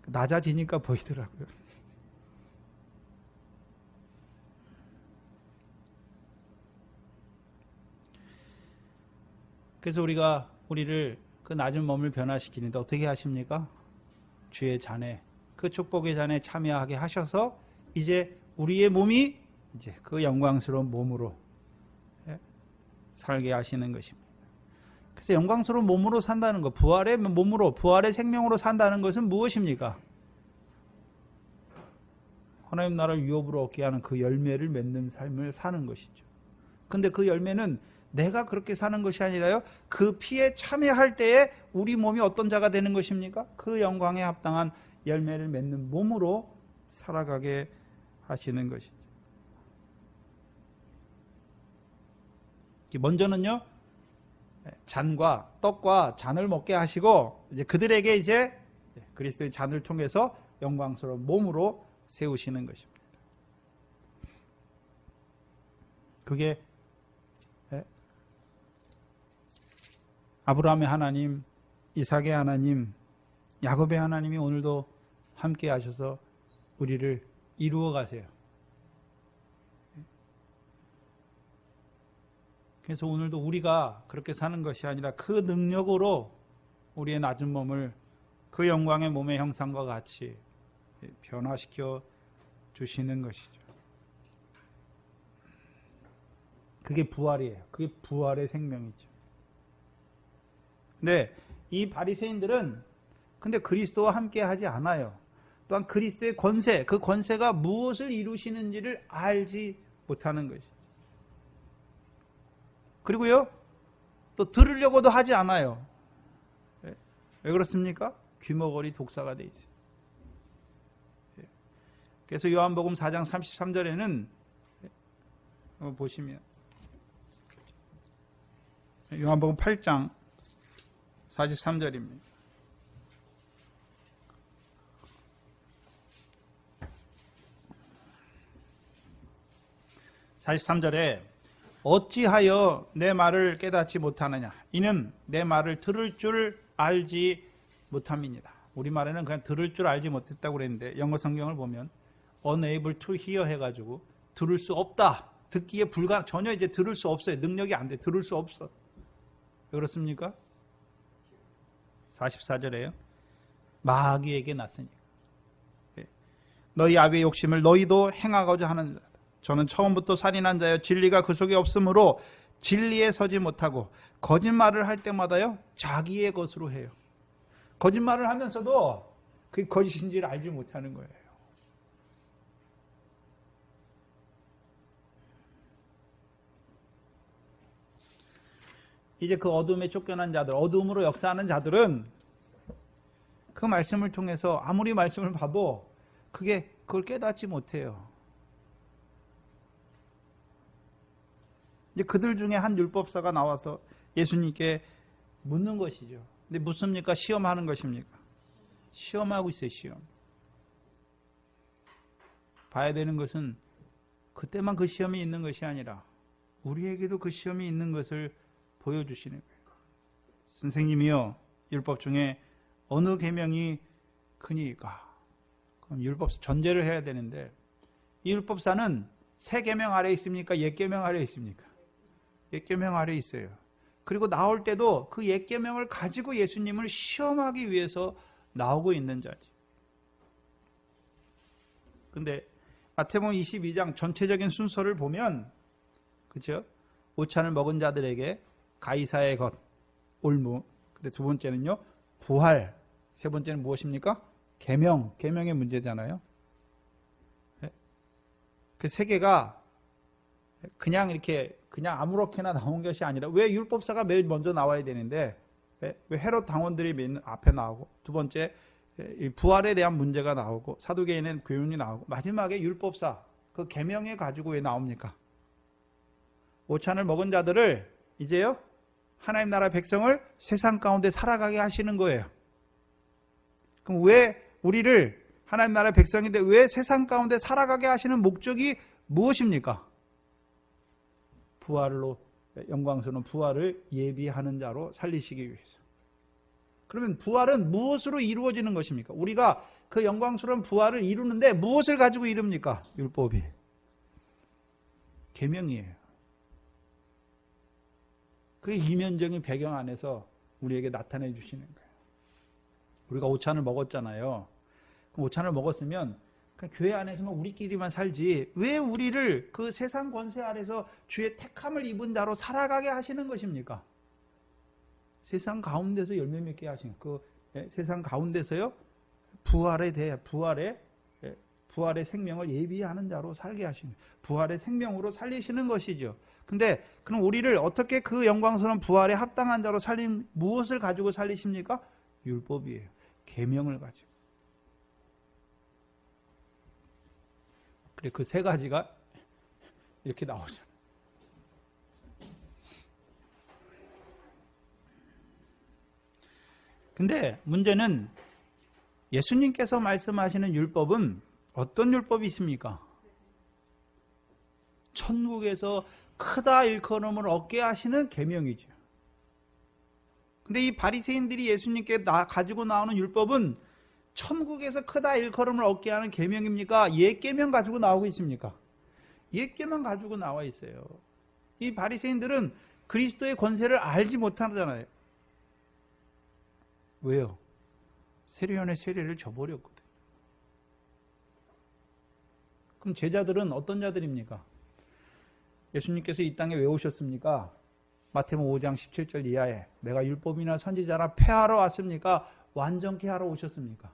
낮아지니까 보이더라고요. 그래서 우리가 우리를 그 낮은 몸을 변화시키는데 어떻게 하십니까? 주의 잔에, 그 축복의 잔에 참여하게 하셔서 이제 우리의 몸이 이제 그 영광스러운 몸으로 살게 하시는 것입니다. 그래서 영광스러운 몸으로 산다는 것, 부활의 몸으로, 부활의 생명으로 산다는 것은 무엇입니까? 하나님 나라를 유업으로 얻게 하는 그 열매를 맺는 삶을 사는 것이죠. 근데 그 열매는 내가 그렇게 사는 것이 아니라요, 그 피에 참여할 때에 우리 몸이 어떤 자가 되는 것입니까? 그 영광에 합당한 열매를 맺는 몸으로 살아가게 하시는 것이죠. 먼저는요, 잔과 떡과 잔을 먹게 하시고 이제 그들에게 이제 그리스도의 잔을 통해서 영광스러운 몸으로 세우시는 것입니다. 그게 아브라함의 하나님, 이삭의 하나님, 야곱의 하나님이 오늘도 함께 하셔서 우리를 이루어 가세요. 그래서 오늘도 우리가 그렇게 사는 것이 아니라 그 능력으로 우리의 낮은 몸을 그 영광의 몸의 형상과 같이 변화시켜 주시는 것이죠. 그게 부활이에요. 그게 부활의 생명이죠. 근데 이 바리새인들은 근데 그리스도와 함께 하지 않아요. 또한 그리스도의 권세, 그 권세가 무엇을 이루시는지를 알지 못하는 것이죠. 그리고요, 또 들으려고도 하지 않아요. 왜 그렇습니까? 귀머거리 독사가 돼 있어요. 그래서 요한복음 4장 33절에는 보시면 요한복음 8장 43절입니다. (43절에) 어찌하여 내 말을 깨닫지 못하느냐? 이는 내 말을 들을 줄 알지 못함이니라. 우리말에는 그냥 들을 줄 알지 못했다고 그랬는데 영어 성경을 보면 unable to hear 해가지고 들을 수 없다. 듣기에 전혀 이제 들을 수 없어요. 능력이 안 돼. 들을 수 없어. 왜 그렇습니까? 44절에요. 마귀에게 났으니까. 너희 아비의 욕심을 너희도 행하고자 하는 자다. 저는 처음부터 살인한 자여 진리가 그 속에 없으므로 진리에 서지 못하고 거짓말을 할 때마다요 자기의 것으로 해요. 거짓말을 하면서도 그게 거짓인지를 알지 못하는 거예요. 이제 그 어둠에 쫓겨난 자들, 어둠으로 역사하는 자들은 그 말씀을 통해서 아무리 말씀을 봐도 그걸 깨닫지 못해요. 이제 그들 중에 한 율법사가 나와서 예수님께 묻는 것이죠. 근데 묻습니까? 시험하는 것입니까? 시험하고 있어요, 시험. 봐야 되는 것은 그때만 그 시험이 있는 것이 아니라 우리에게도 그 시험이 있는 것을 보여주시는 거예요. 선생님이요, 율법 중에 어느 계명이 크니까? 그럼 율법사 전제를 해야 되는데 이 율법사는 새 계명 아래에 있습니까? 옛 계명 아래에 있습니까? 옛 계명 아래에 있어요. 그리고 나올 때도 그 옛 계명을 가지고 예수님을 시험하기 위해서 나오고 있는 자지. 근데 마태복음 22장 전체적인 순서를 보면 그렇죠? 오찬을 먹은 자들에게 가이사의 것, 올무. 근데 두 번째는요, 부활. 세 번째는 무엇입니까? 계명의 문제잖아요. 그 세 개가 그냥 이렇게 그냥 아무렇게나 나온 것이 아니라 왜 율법사가 매일 먼저 나와야 되는데 왜 헤롯 당원들이 맨 앞에 나오고 두 번째 부활에 대한 문제가 나오고 사두개인의 교훈이 나오고 마지막에 율법사 그 계명에 가지고 왜 나옵니까? 오찬을 먹은 자들을 이제요 하나님 나라 백성을 세상 가운데 살아가게 하시는 거예요. 그럼 왜 우리를 하나님 나라 백성인데 왜 세상 가운데 살아가게 하시는 목적이 무엇입니까? 부활로 영광스러운 부활을 예비하는 자로 살리시기 위해서. 그러면 부활은 무엇으로 이루어지는 것입니까? 우리가 그 영광스러운 부활을 이루는데 무엇을 가지고 이룹니까? 율법이. 계명이에요. 그 이면적인 배경 안에서 우리에게 나타내 주시는 거예요. 우리가 오찬을 먹었잖아요. 그럼 오찬을 먹었으면 그냥 교회 안에서만 우리끼리만 살지 왜 우리를 그 세상 권세 아래서 주의 택함을 입은 자로 살아가게 하시는 것입니까? 세상 가운데서 열매 맺게 하신 세상 가운데서요 부활에 대해 부활의 생명을 예비하는 자로 살게 하시는 부활의 생명으로 살리시는 것이죠. 근데 그럼 우리를 어떻게 그 영광스러운 부활에 합당한 자로 무엇을 가지고 살리십니까? 율법이에요. 계명을 가지고. 그래 그 세 가지가 이렇게 나오잖아요. 근데 문제는 예수님께서 말씀하시는 율법은 어떤 율법이 있습니까? 천국에서 크다 일컬음을 얻게 하시는 계명이죠. 근데 이 바리새인들이 예수님께 가지고 나오는 율법은 천국에서 크다 일컬음을 얻게 하는 계명입니까? 옛 계명 가지고 나오고 있습니까? 옛 계명 가지고 나와 있어요. 이 바리새인들은 그리스도의 권세를 알지 못하잖아요. 왜요? 세례요한의 세례를 저버렸거든요. 그럼 제자들은 어떤 자들입니까? 예수님께서 이 땅에 왜 오셨습니까? 마태복음 5장 17절 이하에 내가 율법이나 선지자나 폐하러 왔습니까? 완전케 하러 오셨습니까?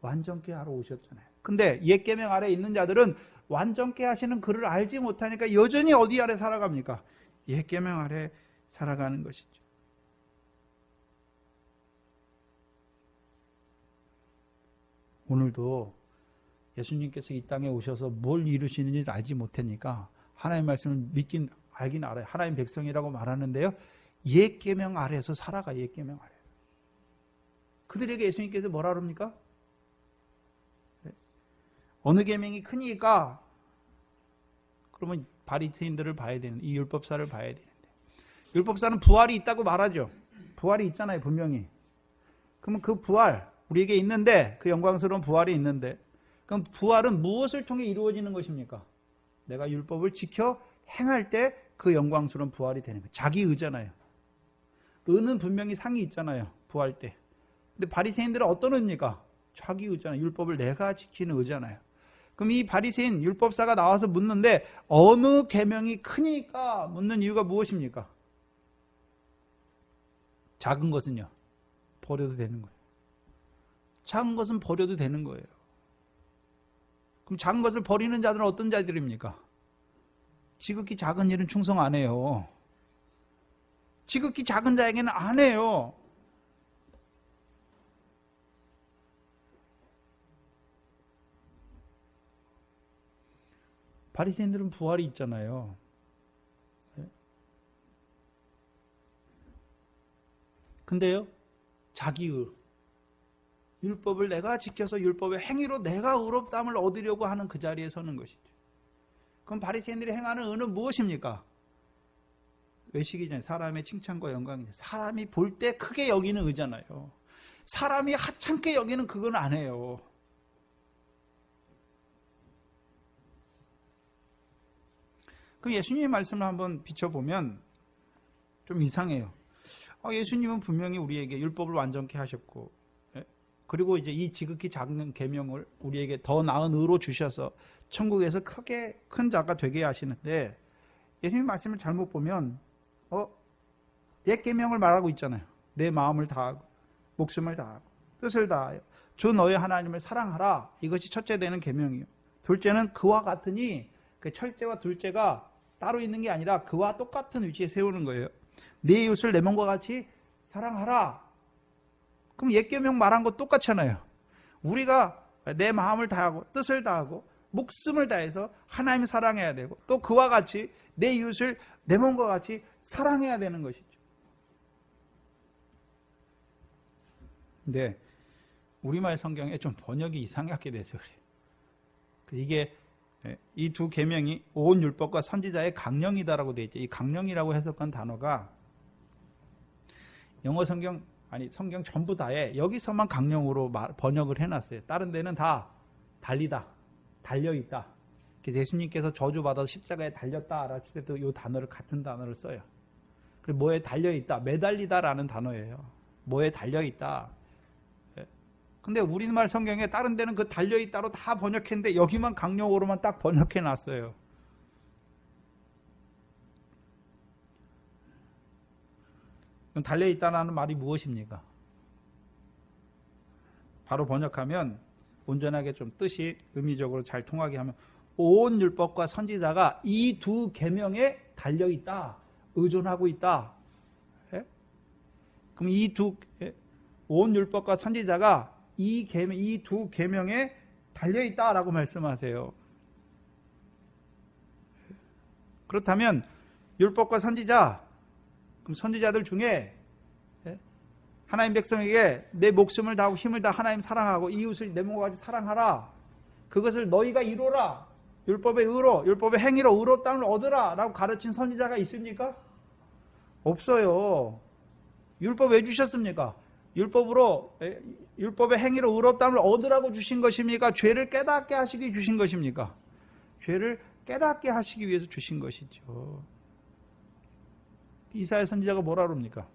완전케 하러 오셨잖아요. 근데 옛 계명 아래 있는 자들은 완전케 하시는 그를 알지 못하니까 여전히 어디 아래 살아갑니까? 옛 계명 아래 살아가는 것이죠. 오늘도 예수님께서 이 땅에 오셔서 뭘 이루시는지 알지 못하니까 하나님의 말씀을 알긴 알아요. 하나님 백성이라고 말하는데요. 옛 계명 아래에서 살아가. 옛 계명 아래에서. 그들에게 예수님께서 뭐라 그럽니까? 어느 계명이 크니까 그러면 바리새인들을 봐야 되는 이 율법사를 봐야 되는데 율법사는 부활이 있다고 말하죠. 부활이 있잖아요, 분명히. 그러면 그 부활, 우리에게 있는데, 그 영광스러운 부활이 있는데, 그럼 부활은 무엇을 통해 이루어지는 것입니까? 내가 율법을 지켜 행할 때 그 영광스러운 부활이 되는 거예요. 자기 의잖아요. 의는 분명히 상이 있잖아요, 부활 때. 근데 바리새인들은 어떤 의입니까? 자기 의잖아요. 율법을 내가 지키는 의잖아요. 그럼 이 바리새인 율법사가 나와서 묻는데 어느 계명이 크니까 묻는 이유가 무엇입니까? 작은 것은요, 버려도 되는 거예요. 작은 것은 버려도 되는 거예요. 그럼 작은 것을 버리는 자들은 어떤 자들입니까? 지극히 작은 일은 충성 안 해요. 지극히 작은 자에게는 안 해요. 바리새인들은 부활이 있잖아요. 근데요, 자기의 율법을 내가 지켜서 율법의 행위로 내가 의롭다함을 얻으려고 하는 그 자리에 서는 것이죠. 그럼 바리새인들이 행하는 의는 무엇입니까? 외식이잖아요. 사람의 칭찬과 영광이죠. 사람이 볼 때 크게 여기는 의잖아요. 사람이 하찮게 여기는 그건 안 해요. 그럼 예수님의 말씀을 한번 비춰보면 좀 이상해요. 예수님은 분명히 우리에게 율법을 완전케 하셨고, 그리고 이제 이 지극히 작은 계명을 우리에게 더 나은 의로 주셔서 천국에서 크게 큰 자가 되게 하시는데, 예수님 말씀을 잘못 보면 옛 계명을 말하고 있잖아요. 내 마음을 다하고 목숨을 다하고 뜻을 다하여 주 너의 하나님을 사랑하라. 이것이 첫째 되는 계명이요. 둘째는 그와 같으니, 그 첫째와 둘째가 따로 있는 게 아니라 그와 똑같은 위치에 세우는 거예요. 네 이웃을 내 몸과 같이 사랑하라. 그럼 옛 계명 말한 거 똑같잖아요. 우리가 내 마음을 다하고 뜻을 다하고 목숨을 다해서 하나님을 사랑해야 되고, 또 그와 같이 내 이웃을 내 몸과 같이 사랑해야 되는 것이죠. 근데 우리말 성경에 좀 번역이 이상하게 돼서 그래요. 이게 이 두 계명이 온 율법과 선지자의 강령이다라고 되어 있죠. 이 강령이라고 해석한 단어가 영어 성경, 성경 전부 다에 여기서만 강령으로 번역을 해놨어요. 다른 데는 다 달리다, 달려있다. 그래서 예수님께서 저주받아서 십자가에 달렸다 알았을 때도 이 단어를, 같은 단어를 써요. 그리고 뭐에 달려있다, 매달리다라는 단어예요. 뭐에 달려있다. 근데 우리말 성경에 다른 데는 그 달려있다로 다 번역했는데 여기만 강령어로만 딱 번역해놨어요. 그럼 달려있다라는 말이 무엇입니까? 바로 번역하면 온전하게 좀 뜻이 의미적으로 잘 통하게 하면 온 율법과 선지자가 이 두 계명에 달려있다, 의존하고 있다. 그럼 온 율법과 선지자가 이 두 계명에 달려있다라고 말씀하세요. 그렇다면 율법과 선지자, 그럼 선지자들 중에 하나님 백성에게 내 목숨을 다하고 힘을 다 하나님 사랑하고 이웃을 내 몸과 같이 사랑하라. 그것을 너희가 이루라. 율법의 의로, 율법의 행위로 의롭다함을 얻으라 라고 가르친 선지자가 있습니까? 없어요. 율법 왜 주셨습니까? 율법의 행위로 의롭다함을 얻으라고 주신 것입니까? 죄를 깨닫게 하시기 위해 주신 것입니까? 죄를 깨닫게 하시기 위해서 주신 것이죠. 이사야 선지자가 뭐라 그럽니까?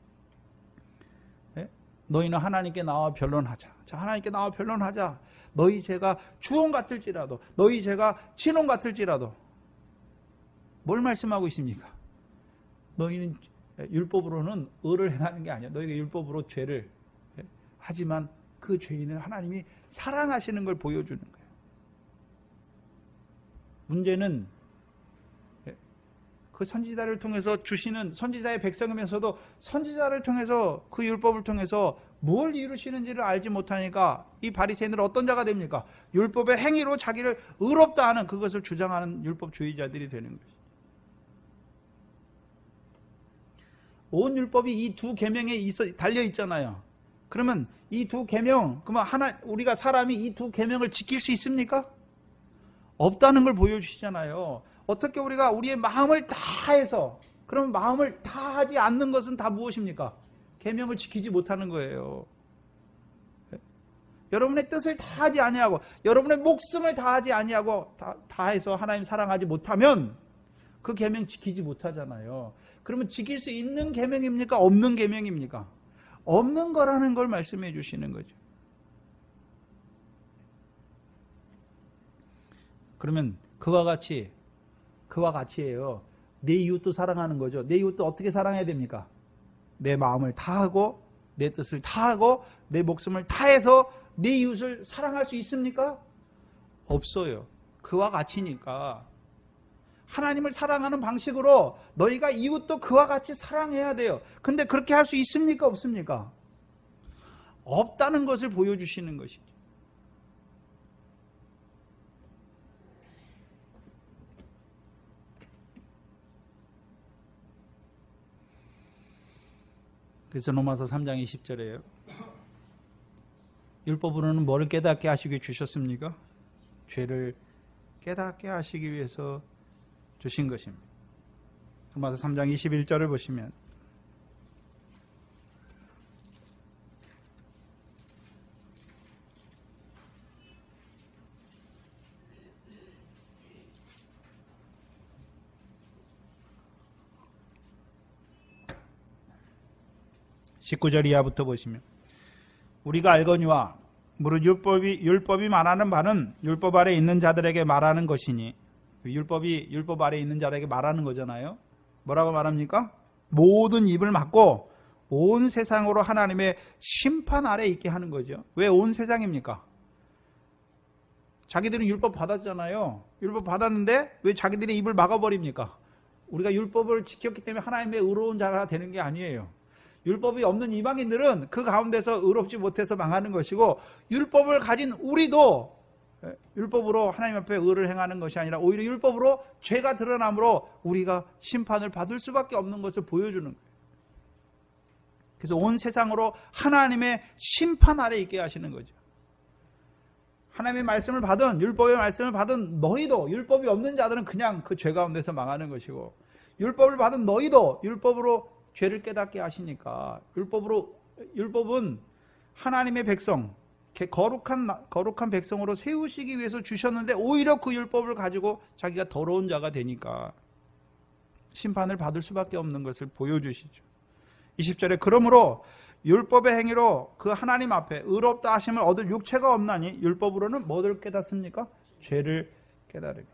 너희는 하나님께 나와 변론하자. 자, 하나님께 나와 변론하자. 너희 죄가 주홍 같을지라도, 너희 죄가 진홍 같을지라도. 뭘 말씀하고 있습니까? 너희는 율법으로는 의를 행하는 게 아니야. 너희가 율법으로 죄를, 하지만 그 죄인을 하나님이 사랑하시는 걸 보여주는 거예요. 문제는 그 선지자를 통해서 주시는, 선지자의 백성이면서도 선지자를 통해서, 그 율법을 통해서 뭘 이루시는지를 알지 못하니까 이 바리새인들은 어떤 자가 됩니까? 율법의 행위로 자기를 의롭다 하는, 그것을 주장하는 율법주의자들이 되는 것이죠. 온 율법이 이 두 계명에 달려 있잖아요. 그러면 이 두 계명, 그러면 우리가 사람이 이 두 계명을 지킬 수 있습니까? 없다는 걸 보여주시잖아요. 어떻게 우리가 우리의 마음을 다해서, 그럼 마음을 다하지 않는 것은 다 무엇입니까? 계명을 지키지 못하는 거예요. 여러분의 뜻을 다하지 아니하고 여러분의 목숨을 다하지 아니하고 다해서 하나님 사랑하지 못하면 그 계명 지키지 못하잖아요. 그러면 지킬 수 있는 계명입니까? 없는 계명입니까? 없는 거라는 걸 말씀해 주시는 거죠. 그러면 그와 같이예요. 내 이웃도 사랑하는 거죠. 내 이웃도 어떻게 사랑해야 됩니까? 내 마음을 다하고 내 뜻을 다하고 내 목숨을 다해서 내 이웃을 사랑할 수 있습니까? 없어요. 그와 같이니까 하나님을 사랑하는 방식으로 너희가 이웃도 그와 같이 사랑해야 돼요. 근데 그렇게 할 수 있습니까? 없습니까? 없다는 것을 보여주시는 것이죠. 그래서 로마서 3장 20절에요. 율법으로는 뭐를 깨닫게 하시기 주셨습니까? 죄를 깨닫게 하시기 위해서 주신 것입니다. 로마서 3장 21절을 보시면 (19절) 이하부터 보시면 우리가 알거니와 무릇 율법이 말하는 바는 율법 아래 있는 자들에게 말하는 것이니 율법이 율법 아래 있는 자들에게 말하는 거잖아요. 뭐라고 말합니까? 모든 입을 막고 온 세상으로 하나님의 심판 아래 있게 하는 거죠. 왜 온 세상입니까? 자기들은 율법 받았잖아요. 율법 받았는데 왜 자기들의 입을 막아버립니까? 우리가 율법을 지켰기 때문에 하나님의 의로운 자가 되는 게 아니에요. 율법이 없는 이방인들은 그 가운데서 의롭지 못해서 망하는 것이고, 율법을 가진 우리도 율법으로 하나님 앞에 의를 행하는 것이 아니라 오히려 율법으로 죄가 드러나므로 우리가 심판을 받을 수밖에 없는 것을 보여주는 거예요. 그래서 온 세상으로 하나님의 심판 아래 있게 하시는 거죠. 하나님의 말씀을 받은, 율법의 말씀을 받은 너희도, 율법이 없는 자들은 그냥 그 죄 가운데서 망하는 것이고, 율법을 받은 너희도 율법으로 죄를 깨닫게 하시니까, 율법은 하나님의 백성, 거룩한 백성으로 세우시기 위해서 주셨는데 오히려 그 율법을 가지고 자기가 더러운 자가 되니까 심판을 받을 수밖에 없는 것을 보여주시죠. 20절에 그러므로 율법의 행위로 그 하나님 앞에 의롭다 하심을 얻을 육체가 없나니 율법으로는 뭐를 깨닫습니까? 죄를 깨달으니.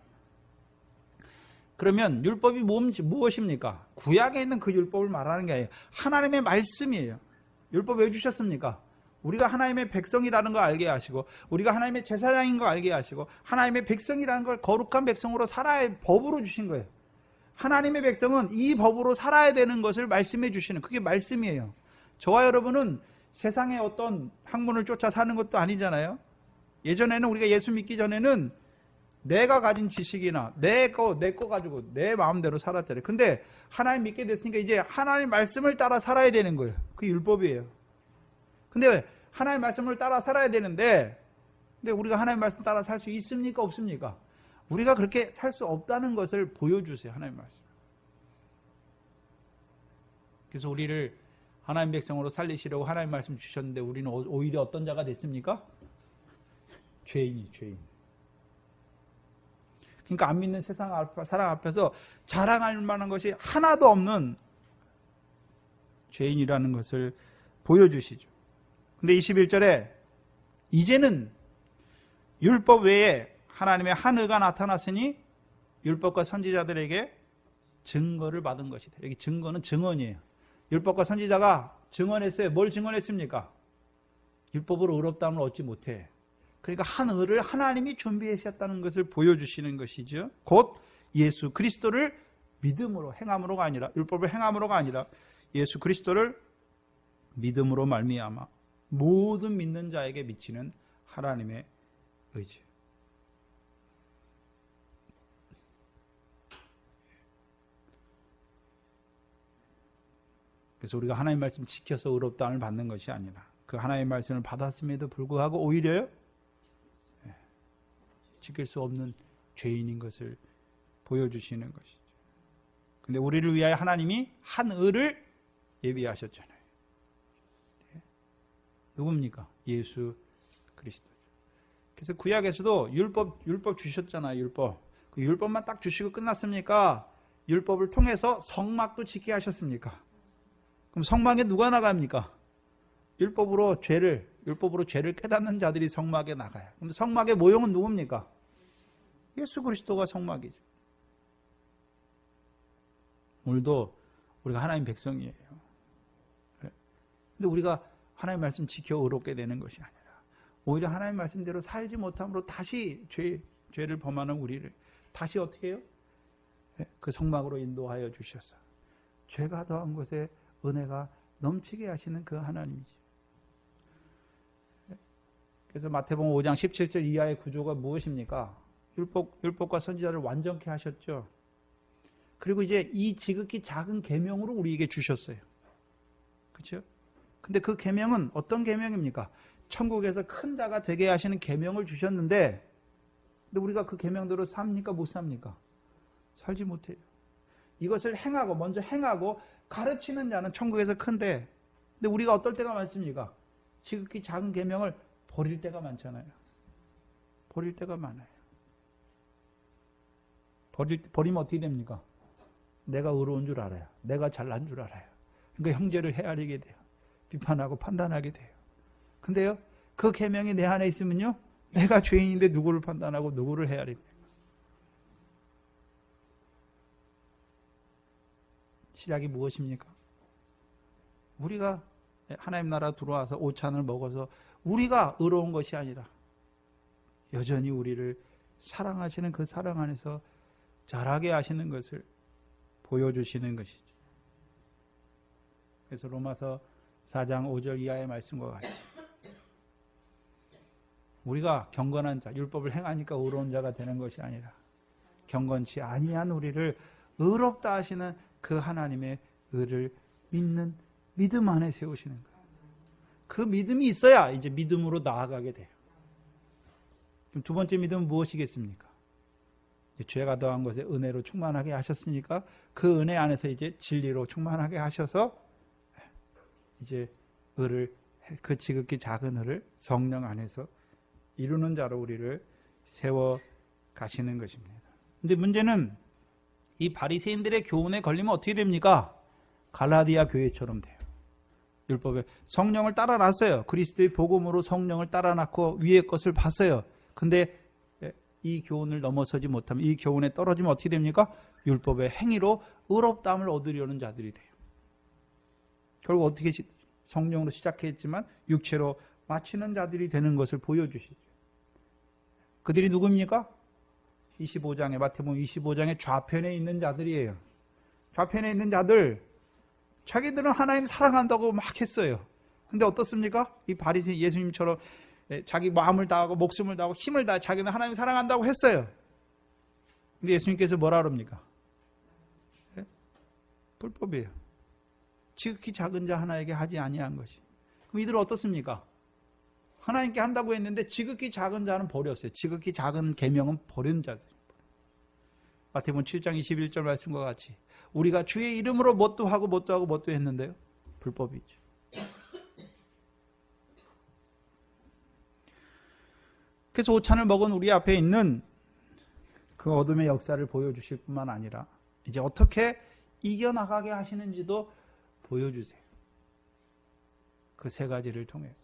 그러면 율법이 무엇입니까? 구약에 있는 그 율법을 말하는 게 아니에요. 하나님의 말씀이에요. 율법 왜 주셨습니까? 우리가 하나님의 백성이라는 걸 알게 하시고, 우리가 하나님의 제사장인 걸 알게 하시고, 하나님의 백성이라는 걸 거룩한 백성으로 살아야 법으로 주신 거예요. 하나님의 백성은 이 법으로 살아야 되는 것을 말씀해 주시는, 그게 말씀이에요. 저와 여러분은 세상의 어떤 학문을 쫓아 사는 것도 아니잖아요. 예전에는 우리가 예수 믿기 전에는 내가 가진 지식이나 내 거 가지고 내 마음대로 살았잖아요. 근데 하나님 믿게 됐으니까 이제 하나님 말씀을 따라 살아야 되는 거예요. 그게 율법이에요. 근데 하나님 말씀을 따라 살아야 되는데, 근데 우리가 하나님 말씀 따라 살 수 있습니까? 없습니까? 우리가 그렇게 살 수 없다는 것을 보여주세요. 하나님 말씀. 그래서 우리를 하나님 백성으로 살리시려고 하나님 말씀 주셨는데 우리는 오히려 어떤 자가 됐습니까? 죄인. 그러니까 안 믿는 사람 앞에서 자랑할 만한 것이 하나도 없는 죄인이라는 것을 보여주시죠. 근데 21절에 이제는 율법 외에 하나님의 한 의가 나타났으니 율법과 선지자들에게 증거를 받은 것이다. 여기 증거는 증언이에요. 율법과 선지자가 증언했어요. 뭘 증언했습니까? 율법으로 의롭다함을 얻지 못해. 그러니까 한 의를 하나님이 준비하셨다는 것을 보여주시는 것이죠. 곧 예수 그리스도를 믿음으로, 행함으로가 아니라, 율법을 행함으로가 아니라 예수 그리스도를 믿음으로 말미암아 모든 믿는 자에게 미치는 하나님의 의지. 그래서 우리가 하나님 말씀 지켜서 의롭다함을 받는 것이 아니라 그 하나님 말씀을 받았음에도 불구하고 오히려요, 지킬 수 없는 죄인인 것을 보여주시는 것이죠. 근데 우리를 위하여 하나님이 한 의를 예비하셨잖아요. 누굽니까? 예수 그리스도. 그래서 구약에서도 율법 주셨잖아요. 율법. 그 율법만 딱 주시고 끝났습니까? 율법을 통해서 성막도 지키게 하셨습니까? 그럼 성막에 누가 나갑니까? 율법으로 죄를 깨닫는 자들이 성막에 나가요. 그럼 성막의 모형은 누굽니까? 예수 그리스도가 성막이죠. 오늘도 우리가 하나님 백성이에요. 근데 우리가 하나님 말씀 지켜 의롭게 되는 것이 아니라 오히려 하나님 말씀대로 살지 못함으로 다시 죄를 범하는 우리를 다시 어떻게 해요? 그 성막으로 인도하여 주셔서 죄가 더한 곳에 은혜가 넘치게 하시는 그 하나님이죠. 그래서 마태복음 5장 17절 이하의 구조가 무엇입니까? 율법과 선지자를 완전케 하셨죠. 그리고 이제 이 지극히 작은 계명으로 우리에게 주셨어요. 그렇죠? 근데 그 계명은 어떤 계명입니까? 천국에서 큰 자가 되게 하시는 계명을 주셨는데, 근데 우리가 그 계명대로 삽니까? 못 삽니까? 살지 못해요. 이것을 먼저 행하고 가르치는 자는 천국에서 큰데, 근데 우리가 어떨 때가 많습니까? 지극히 작은 계명을 버릴 때가 많잖아요. 버릴 때가 많아요. 버리면 어떻게 됩니까? 내가 의로운 줄 알아요. 내가 잘난 줄 알아요. 그러니까 형제를 헤아리게 돼요. 비판하고 판단하게 돼요. 근데요, 그 계명이 내 안에 있으면요, 내가 죄인인데 누구를 판단하고 누구를 헤아립니까? 시작이 무엇입니까? 우리가 하나님 나라 들어와서 오찬을 먹어서 우리가 의로운 것이 아니라 여전히 우리를 사랑하시는 그 사랑 안에서 자라게 하시는 것을 보여주시는 것이죠. 그래서 로마서 4장 5절 이하의 말씀과 같이 우리가 경건한 자, 율법을 행하니까 의로운 자가 되는 것이 아니라 경건치 아니한 우리를 의롭다 하시는 그 하나님의 의를 믿는 믿음 안에 세우시는 거예요. 그 믿음이 있어야 이제 믿음으로 나아가게 돼요. 그럼 두 번째 믿음은 무엇이겠습니까? 죄가 더한 것에 은혜로 충만하게 하셨으니까 그 은혜 안에서 이제 진리로 충만하게 하셔서 이제 의를, 그 지극히 작은 의를 성령 안에서 이루는 자로 우리를 세워 가시는 것입니다. 근데 문제는 이 바리새인들의 교훈에 걸리면 어떻게 됩니까? 갈라디아 교회처럼 돼요. 율법에 성령을 따라놨어요. 그리스도의 복음으로 성령을 따라놨고 위의 것을 봤어요. 근데 이 교훈을 넘어서지 못하면, 이 교훈에 떨어지면 어떻게 됩니까? 율법의 행위로 의롭다함을 얻으려는 자들이 돼요. 결국 어떻게 성령으로 시작했지만 육체로 마치는 자들이 되는 것을 보여주시죠. 그들이 누굽니까? 25장에, 마태복음 25장의 좌편에 있는 자들이에요. 좌편에 있는 자들, 자기들은 하나님 사랑한다고 막 했어요. 근데 어떻습니까? 이 바리새인 예수님처럼 자기 마음을 다하고 목숨을 다하고 힘을 다해 자기는 하나님 사랑한다고 했어요. 근데 예수님께서 뭐라 그럽니까? 네? 불법이에요. 지극히 작은 자 하나에게 하지 아니한 것이. 그럼 이들은 어떻습니까? 하나님께 한다고 했는데 지극히 작은 자는 버렸어요. 지극히 작은 계명은 버린 자들. 마태복음 7장 21절 말씀과 같이 우리가 주의 이름으로 뭣도 하고 뭣도 하고 뭣도 했는데요. 불법이죠. 그래서 오찬을 먹은 우리 앞에 있는 그 어둠의 역사를 보여주실 뿐만 아니라 이제 어떻게 이겨나가게 하시는지도 보여주세요. 그 세 가지를 통해서.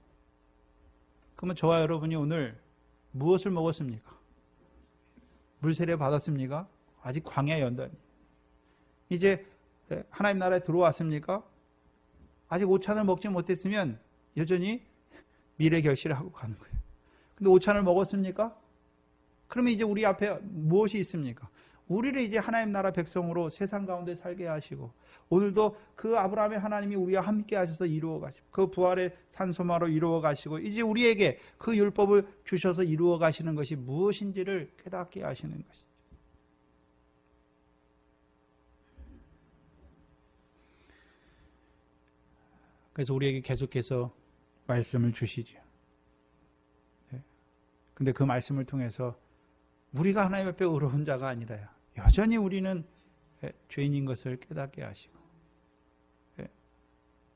그러면 저와 여러분이 오늘 무엇을 먹었습니까? 물세례 받았습니까? 아직 광야 연단. 이제 하나님 나라에 들어왔습니까? 아직 오찬을 먹지 못했으면 여전히 미래 결실을 하고 가는 거예요. 근데 오찬을 먹었습니까? 그러면 이제 우리 앞에 무엇이 있습니까? 우리를 이제 하나님 나라 백성으로 세상 가운데 살게 하시고 오늘도 그 아브라함의 하나님이 우리와 함께 하셔서 이루어 가시고 그 부활의 산소마로 이루어 가시고 이제 우리에게 그 율법을 주셔서 이루어 가시는 것이 무엇인지를 깨닫게 하시는 것이죠. 그래서 우리에게 계속해서 말씀을 주시죠. 근데 그 말씀을 통해서 우리가 하나님 앞에 의로운 자가 아니라요. 여전히 우리는 죄인인 것을 깨닫게 하시고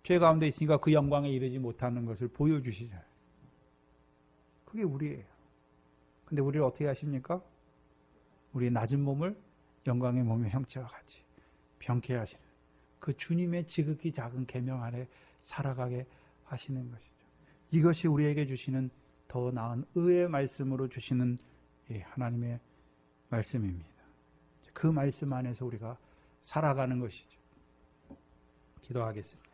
죄 가운데 있으니까 그 영광에 이르지 못하는 것을 보여주시잖아요. 그게 우리예요. 근데 우리를 어떻게 하십니까? 우리의 낮은 몸을 영광의 몸의 형체와 같이 병케 하시는 그 주님의 지극히 작은 계명 아래 살아가게 하시는 것이죠. 이것이 우리에게 주시는 더 나은 의의 말씀으로 주시는 하나님의 말씀입니다. 그 말씀 안에서 우리가 살아가는 것이죠. 기도하겠습니다.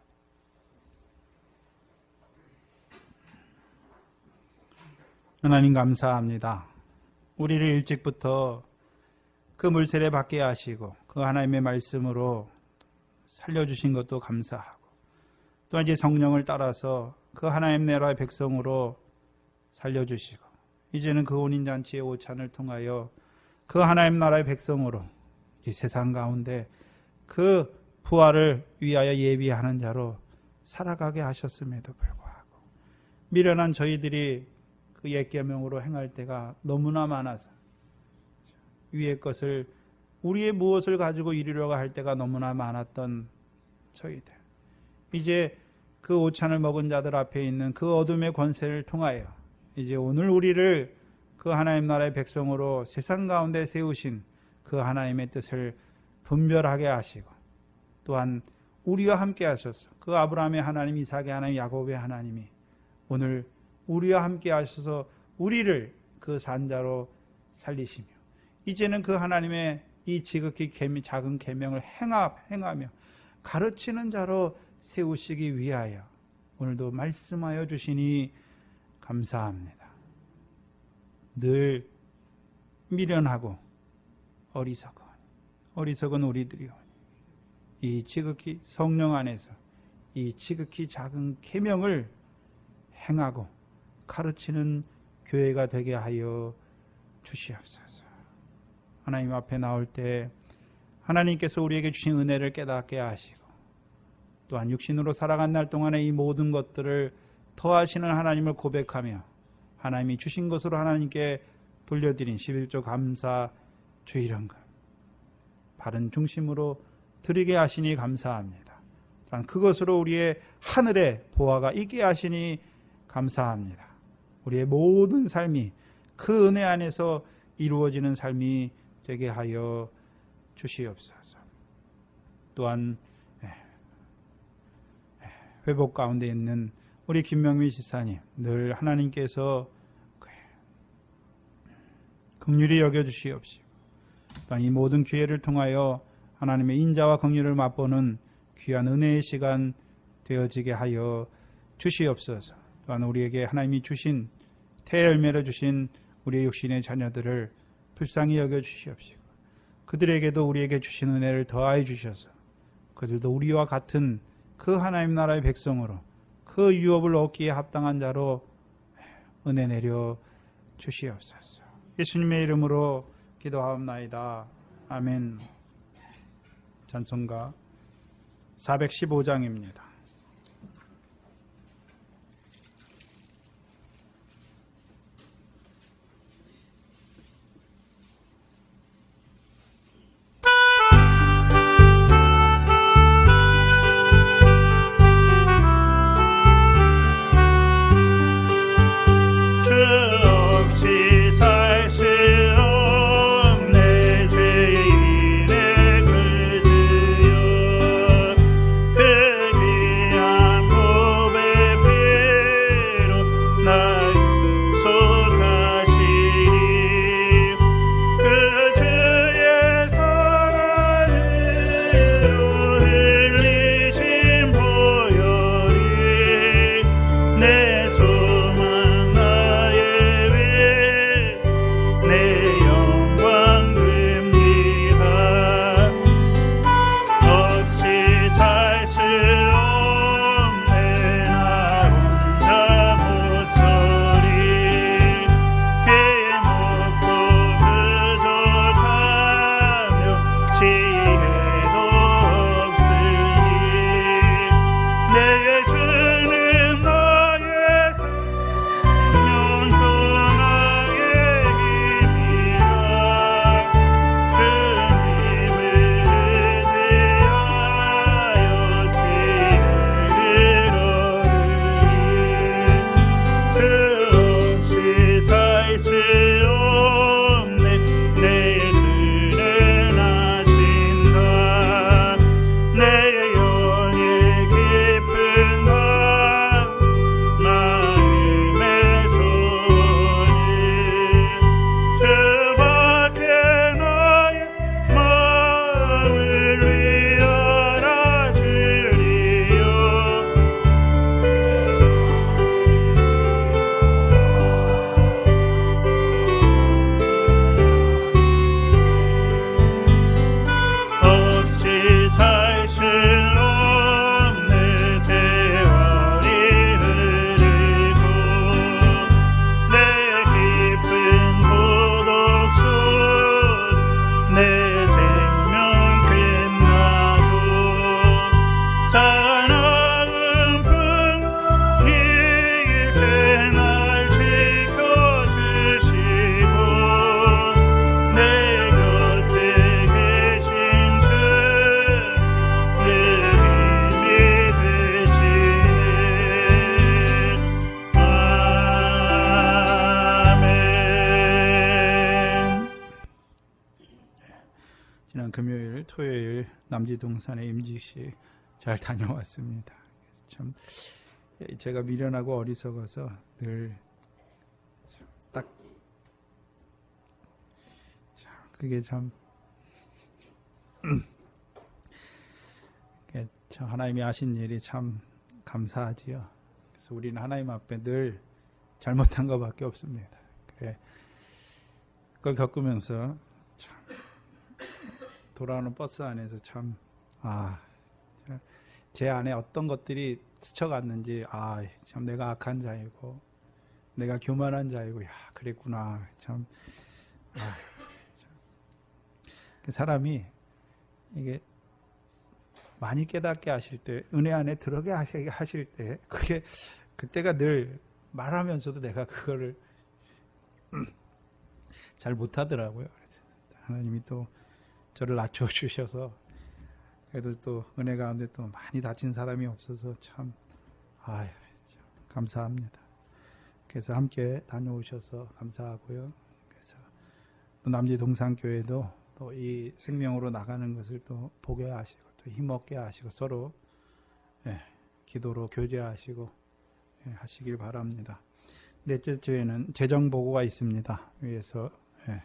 하나님 감사합니다. 우리를 일찍부터 그 물세례 받게 하시고 그 하나님의 말씀으로 살려주신 것도 감사하고 또 이제 성령을 따라서 그 하나님 나라의 백성으로 살려주시고 이제는 그 혼인잔치의 오찬을 통하여 그 하나님 나라의 백성으로 이 세상 가운데 그 부활을 위하여 예비하는 자로 살아가게 하셨음에도 불구하고 미련한 저희들이 그 옛 계명으로 행할 때가 너무나 많아서 위의 것을 우리의 무엇을 가지고 이루려고 할 때가 너무나 많았던 저희들 이제 그 오찬을 먹은 자들 앞에 있는 그 어둠의 권세를 통하여 이제 오늘 우리를 그 하나님 나라의 백성으로 세상 가운데 세우신 그 하나님의 뜻을 분별하게 하시고 또한 우리와 함께 하셔서 그 아브라함의 하나님, 이삭의 하나님, 야곱의 하나님이 오늘 우리와 함께 하셔서 우리를 그 산자로 살리시며 이제는 그 하나님의 이 지극히 작은 계명을 행하며 가르치는 자로 세우시기 위하여 오늘도 말씀하여 주시니 감사합니다. 늘 미련하고 어리석은 우리들이오니 이 지극히 성령 안에서 이 지극히 작은 계명을 행하고 가르치는 교회가 되게 하여 주시옵소서. 하나님 앞에 나올 때 하나님께서 우리에게 주신 은혜를 깨닫게 하시고 또한 육신으로 살아간 날 동안에 이 모든 것들을 더하시는 하나님을 고백하며 하나님이 주신 것으로 하나님께 돌려드린 11조 감사 주일헌금 바른 중심으로 드리게 하시니 감사합니다. 또한 그것으로 우리의 하늘의 보화가 있게 하시니 감사합니다. 우리의 모든 삶이 그 은혜 안에서 이루어지는 삶이 되게 하여 주시옵소서. 또한 회복 가운데 있는 우리 김명민 지사님 늘 하나님께서 긍휼히 여겨주시옵시고 또한 이 모든 기회를 통하여 하나님의 인자와 긍휼을 맛보는 귀한 은혜의 시간 되어지게 하여 주시옵소서. 또한 우리에게 하나님이 주신 태열매를 주신 우리의 육신의 자녀들을 불쌍히 여겨주시옵시고 그들에게도 우리에게 주신 은혜를 더하여 주셔서 그들도 우리와 같은 그 하나님 나라의 백성으로 그 유업을 얻기에 합당한 자로 은혜 내려 주시옵소서. 예수님의 이름으로 기도하옵나이다. 아멘. 찬송가 415장입니다. 내 소망 나의 금요일, 토요일 남지동산의 임직식 잘 다녀왔습니다. 참 제가 미련하고 어리석어서 늘 딱 그게 참 하나님이 하신 일이 참 감사하지요. 그래서 우리는 하나님 앞에 늘 잘못한 것밖에 없습니다. 그래, 그걸 겪으면서 참 돌아오는 버스 안에서 참 제 안에 어떤 것들이 스쳐갔는지 참 내가 악한 자이고 내가 교만한 자이고 그랬구나 참 사람이 이게 많이 깨닫게 하실 때 은혜 안에 들어게 하실 때 그때가 늘 말하면서도 내가 그거를 잘 못하더라고요. 하나님이 또 저를 낮춰주셔서 그래도 또 은혜 가운데 또 많이 다친 사람이 없어서 참 감사합니다. 그래서 함께 다녀오셔서 감사하고요. 그래서 또 남지동산교회도 또 이 생명으로 나가는 것을 또 보게 하시고 또 힘없게 하시고 서로 기도로 교제하시고 하시길 바랍니다. 넷째 주에는 재정 보고가 있습니다. 위에서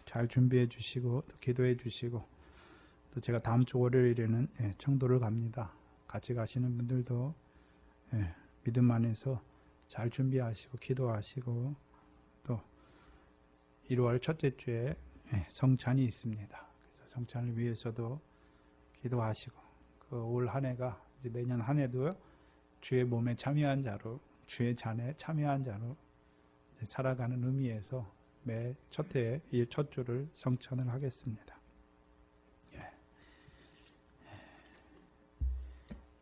잘 준비해 주시고 또 기도해 주시고 또 제가 다음 주 월요일에는 청도를 갑니다. 같이 가시는 분들도 믿음 안에서 잘 준비하시고 기도하시고 또 1월 첫째 주에 성찬이 있습니다. 그래서 성찬을 위해서도 기도하시고 그 올 한 해가 이제 내년 한 해도 주의 몸에 참여한 자로 주의 잔에 참여한 자로 살아가는 의미에서 매 첫 해에 이 첫 주를 성찬을 하겠습니다.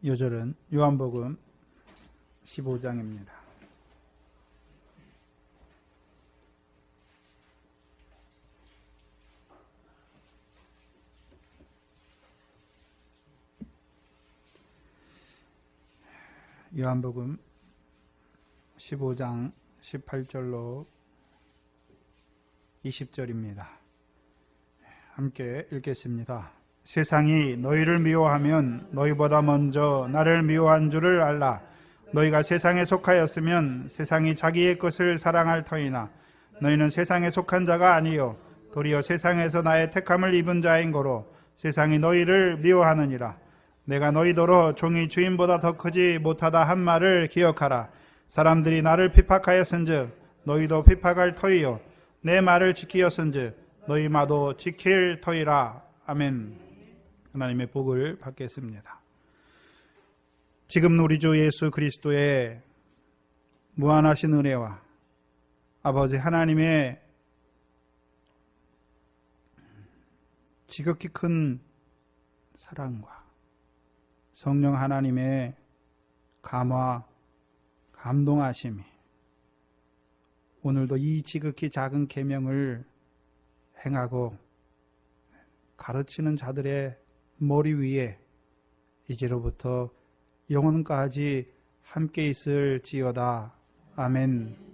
요절은 요한복음 15장입니다. 요한복음 15장 18절로 20절입니다. 함께 읽겠습니다. 세상이 너희를 미워하면 너희보다 먼저 나를 미워한 줄을 알라. 너희가 세상에 속하였으면 세상이 자기의 것을 사랑할 터이나 너희는 세상에 속한 자가 아니요 도리어 세상에서 나의 택함을 입은 자인 고로 세상이 너희를 미워하느니라. 내가 너희더러 종이 주인보다 더 크지 못하다 한 말을 기억하라. 사람들이 나를 핍박하였은즉 너희도 핍박할 터이요 내 말을 지키었은즉 너희 마도 지킬 터이라. 아멘. 하나님의 복을 받겠습니다. 지금 우리 주 예수 그리스도의 무한하신 은혜와 아버지 하나님의 지극히 큰 사랑과 성령 하나님의 감화, 감동하심이 오늘도 이 지극히 작은 계명을 행하고 가르치는 자들의 머리 위에 이제로부터 영원까지 함께 있을지어다. 아멘.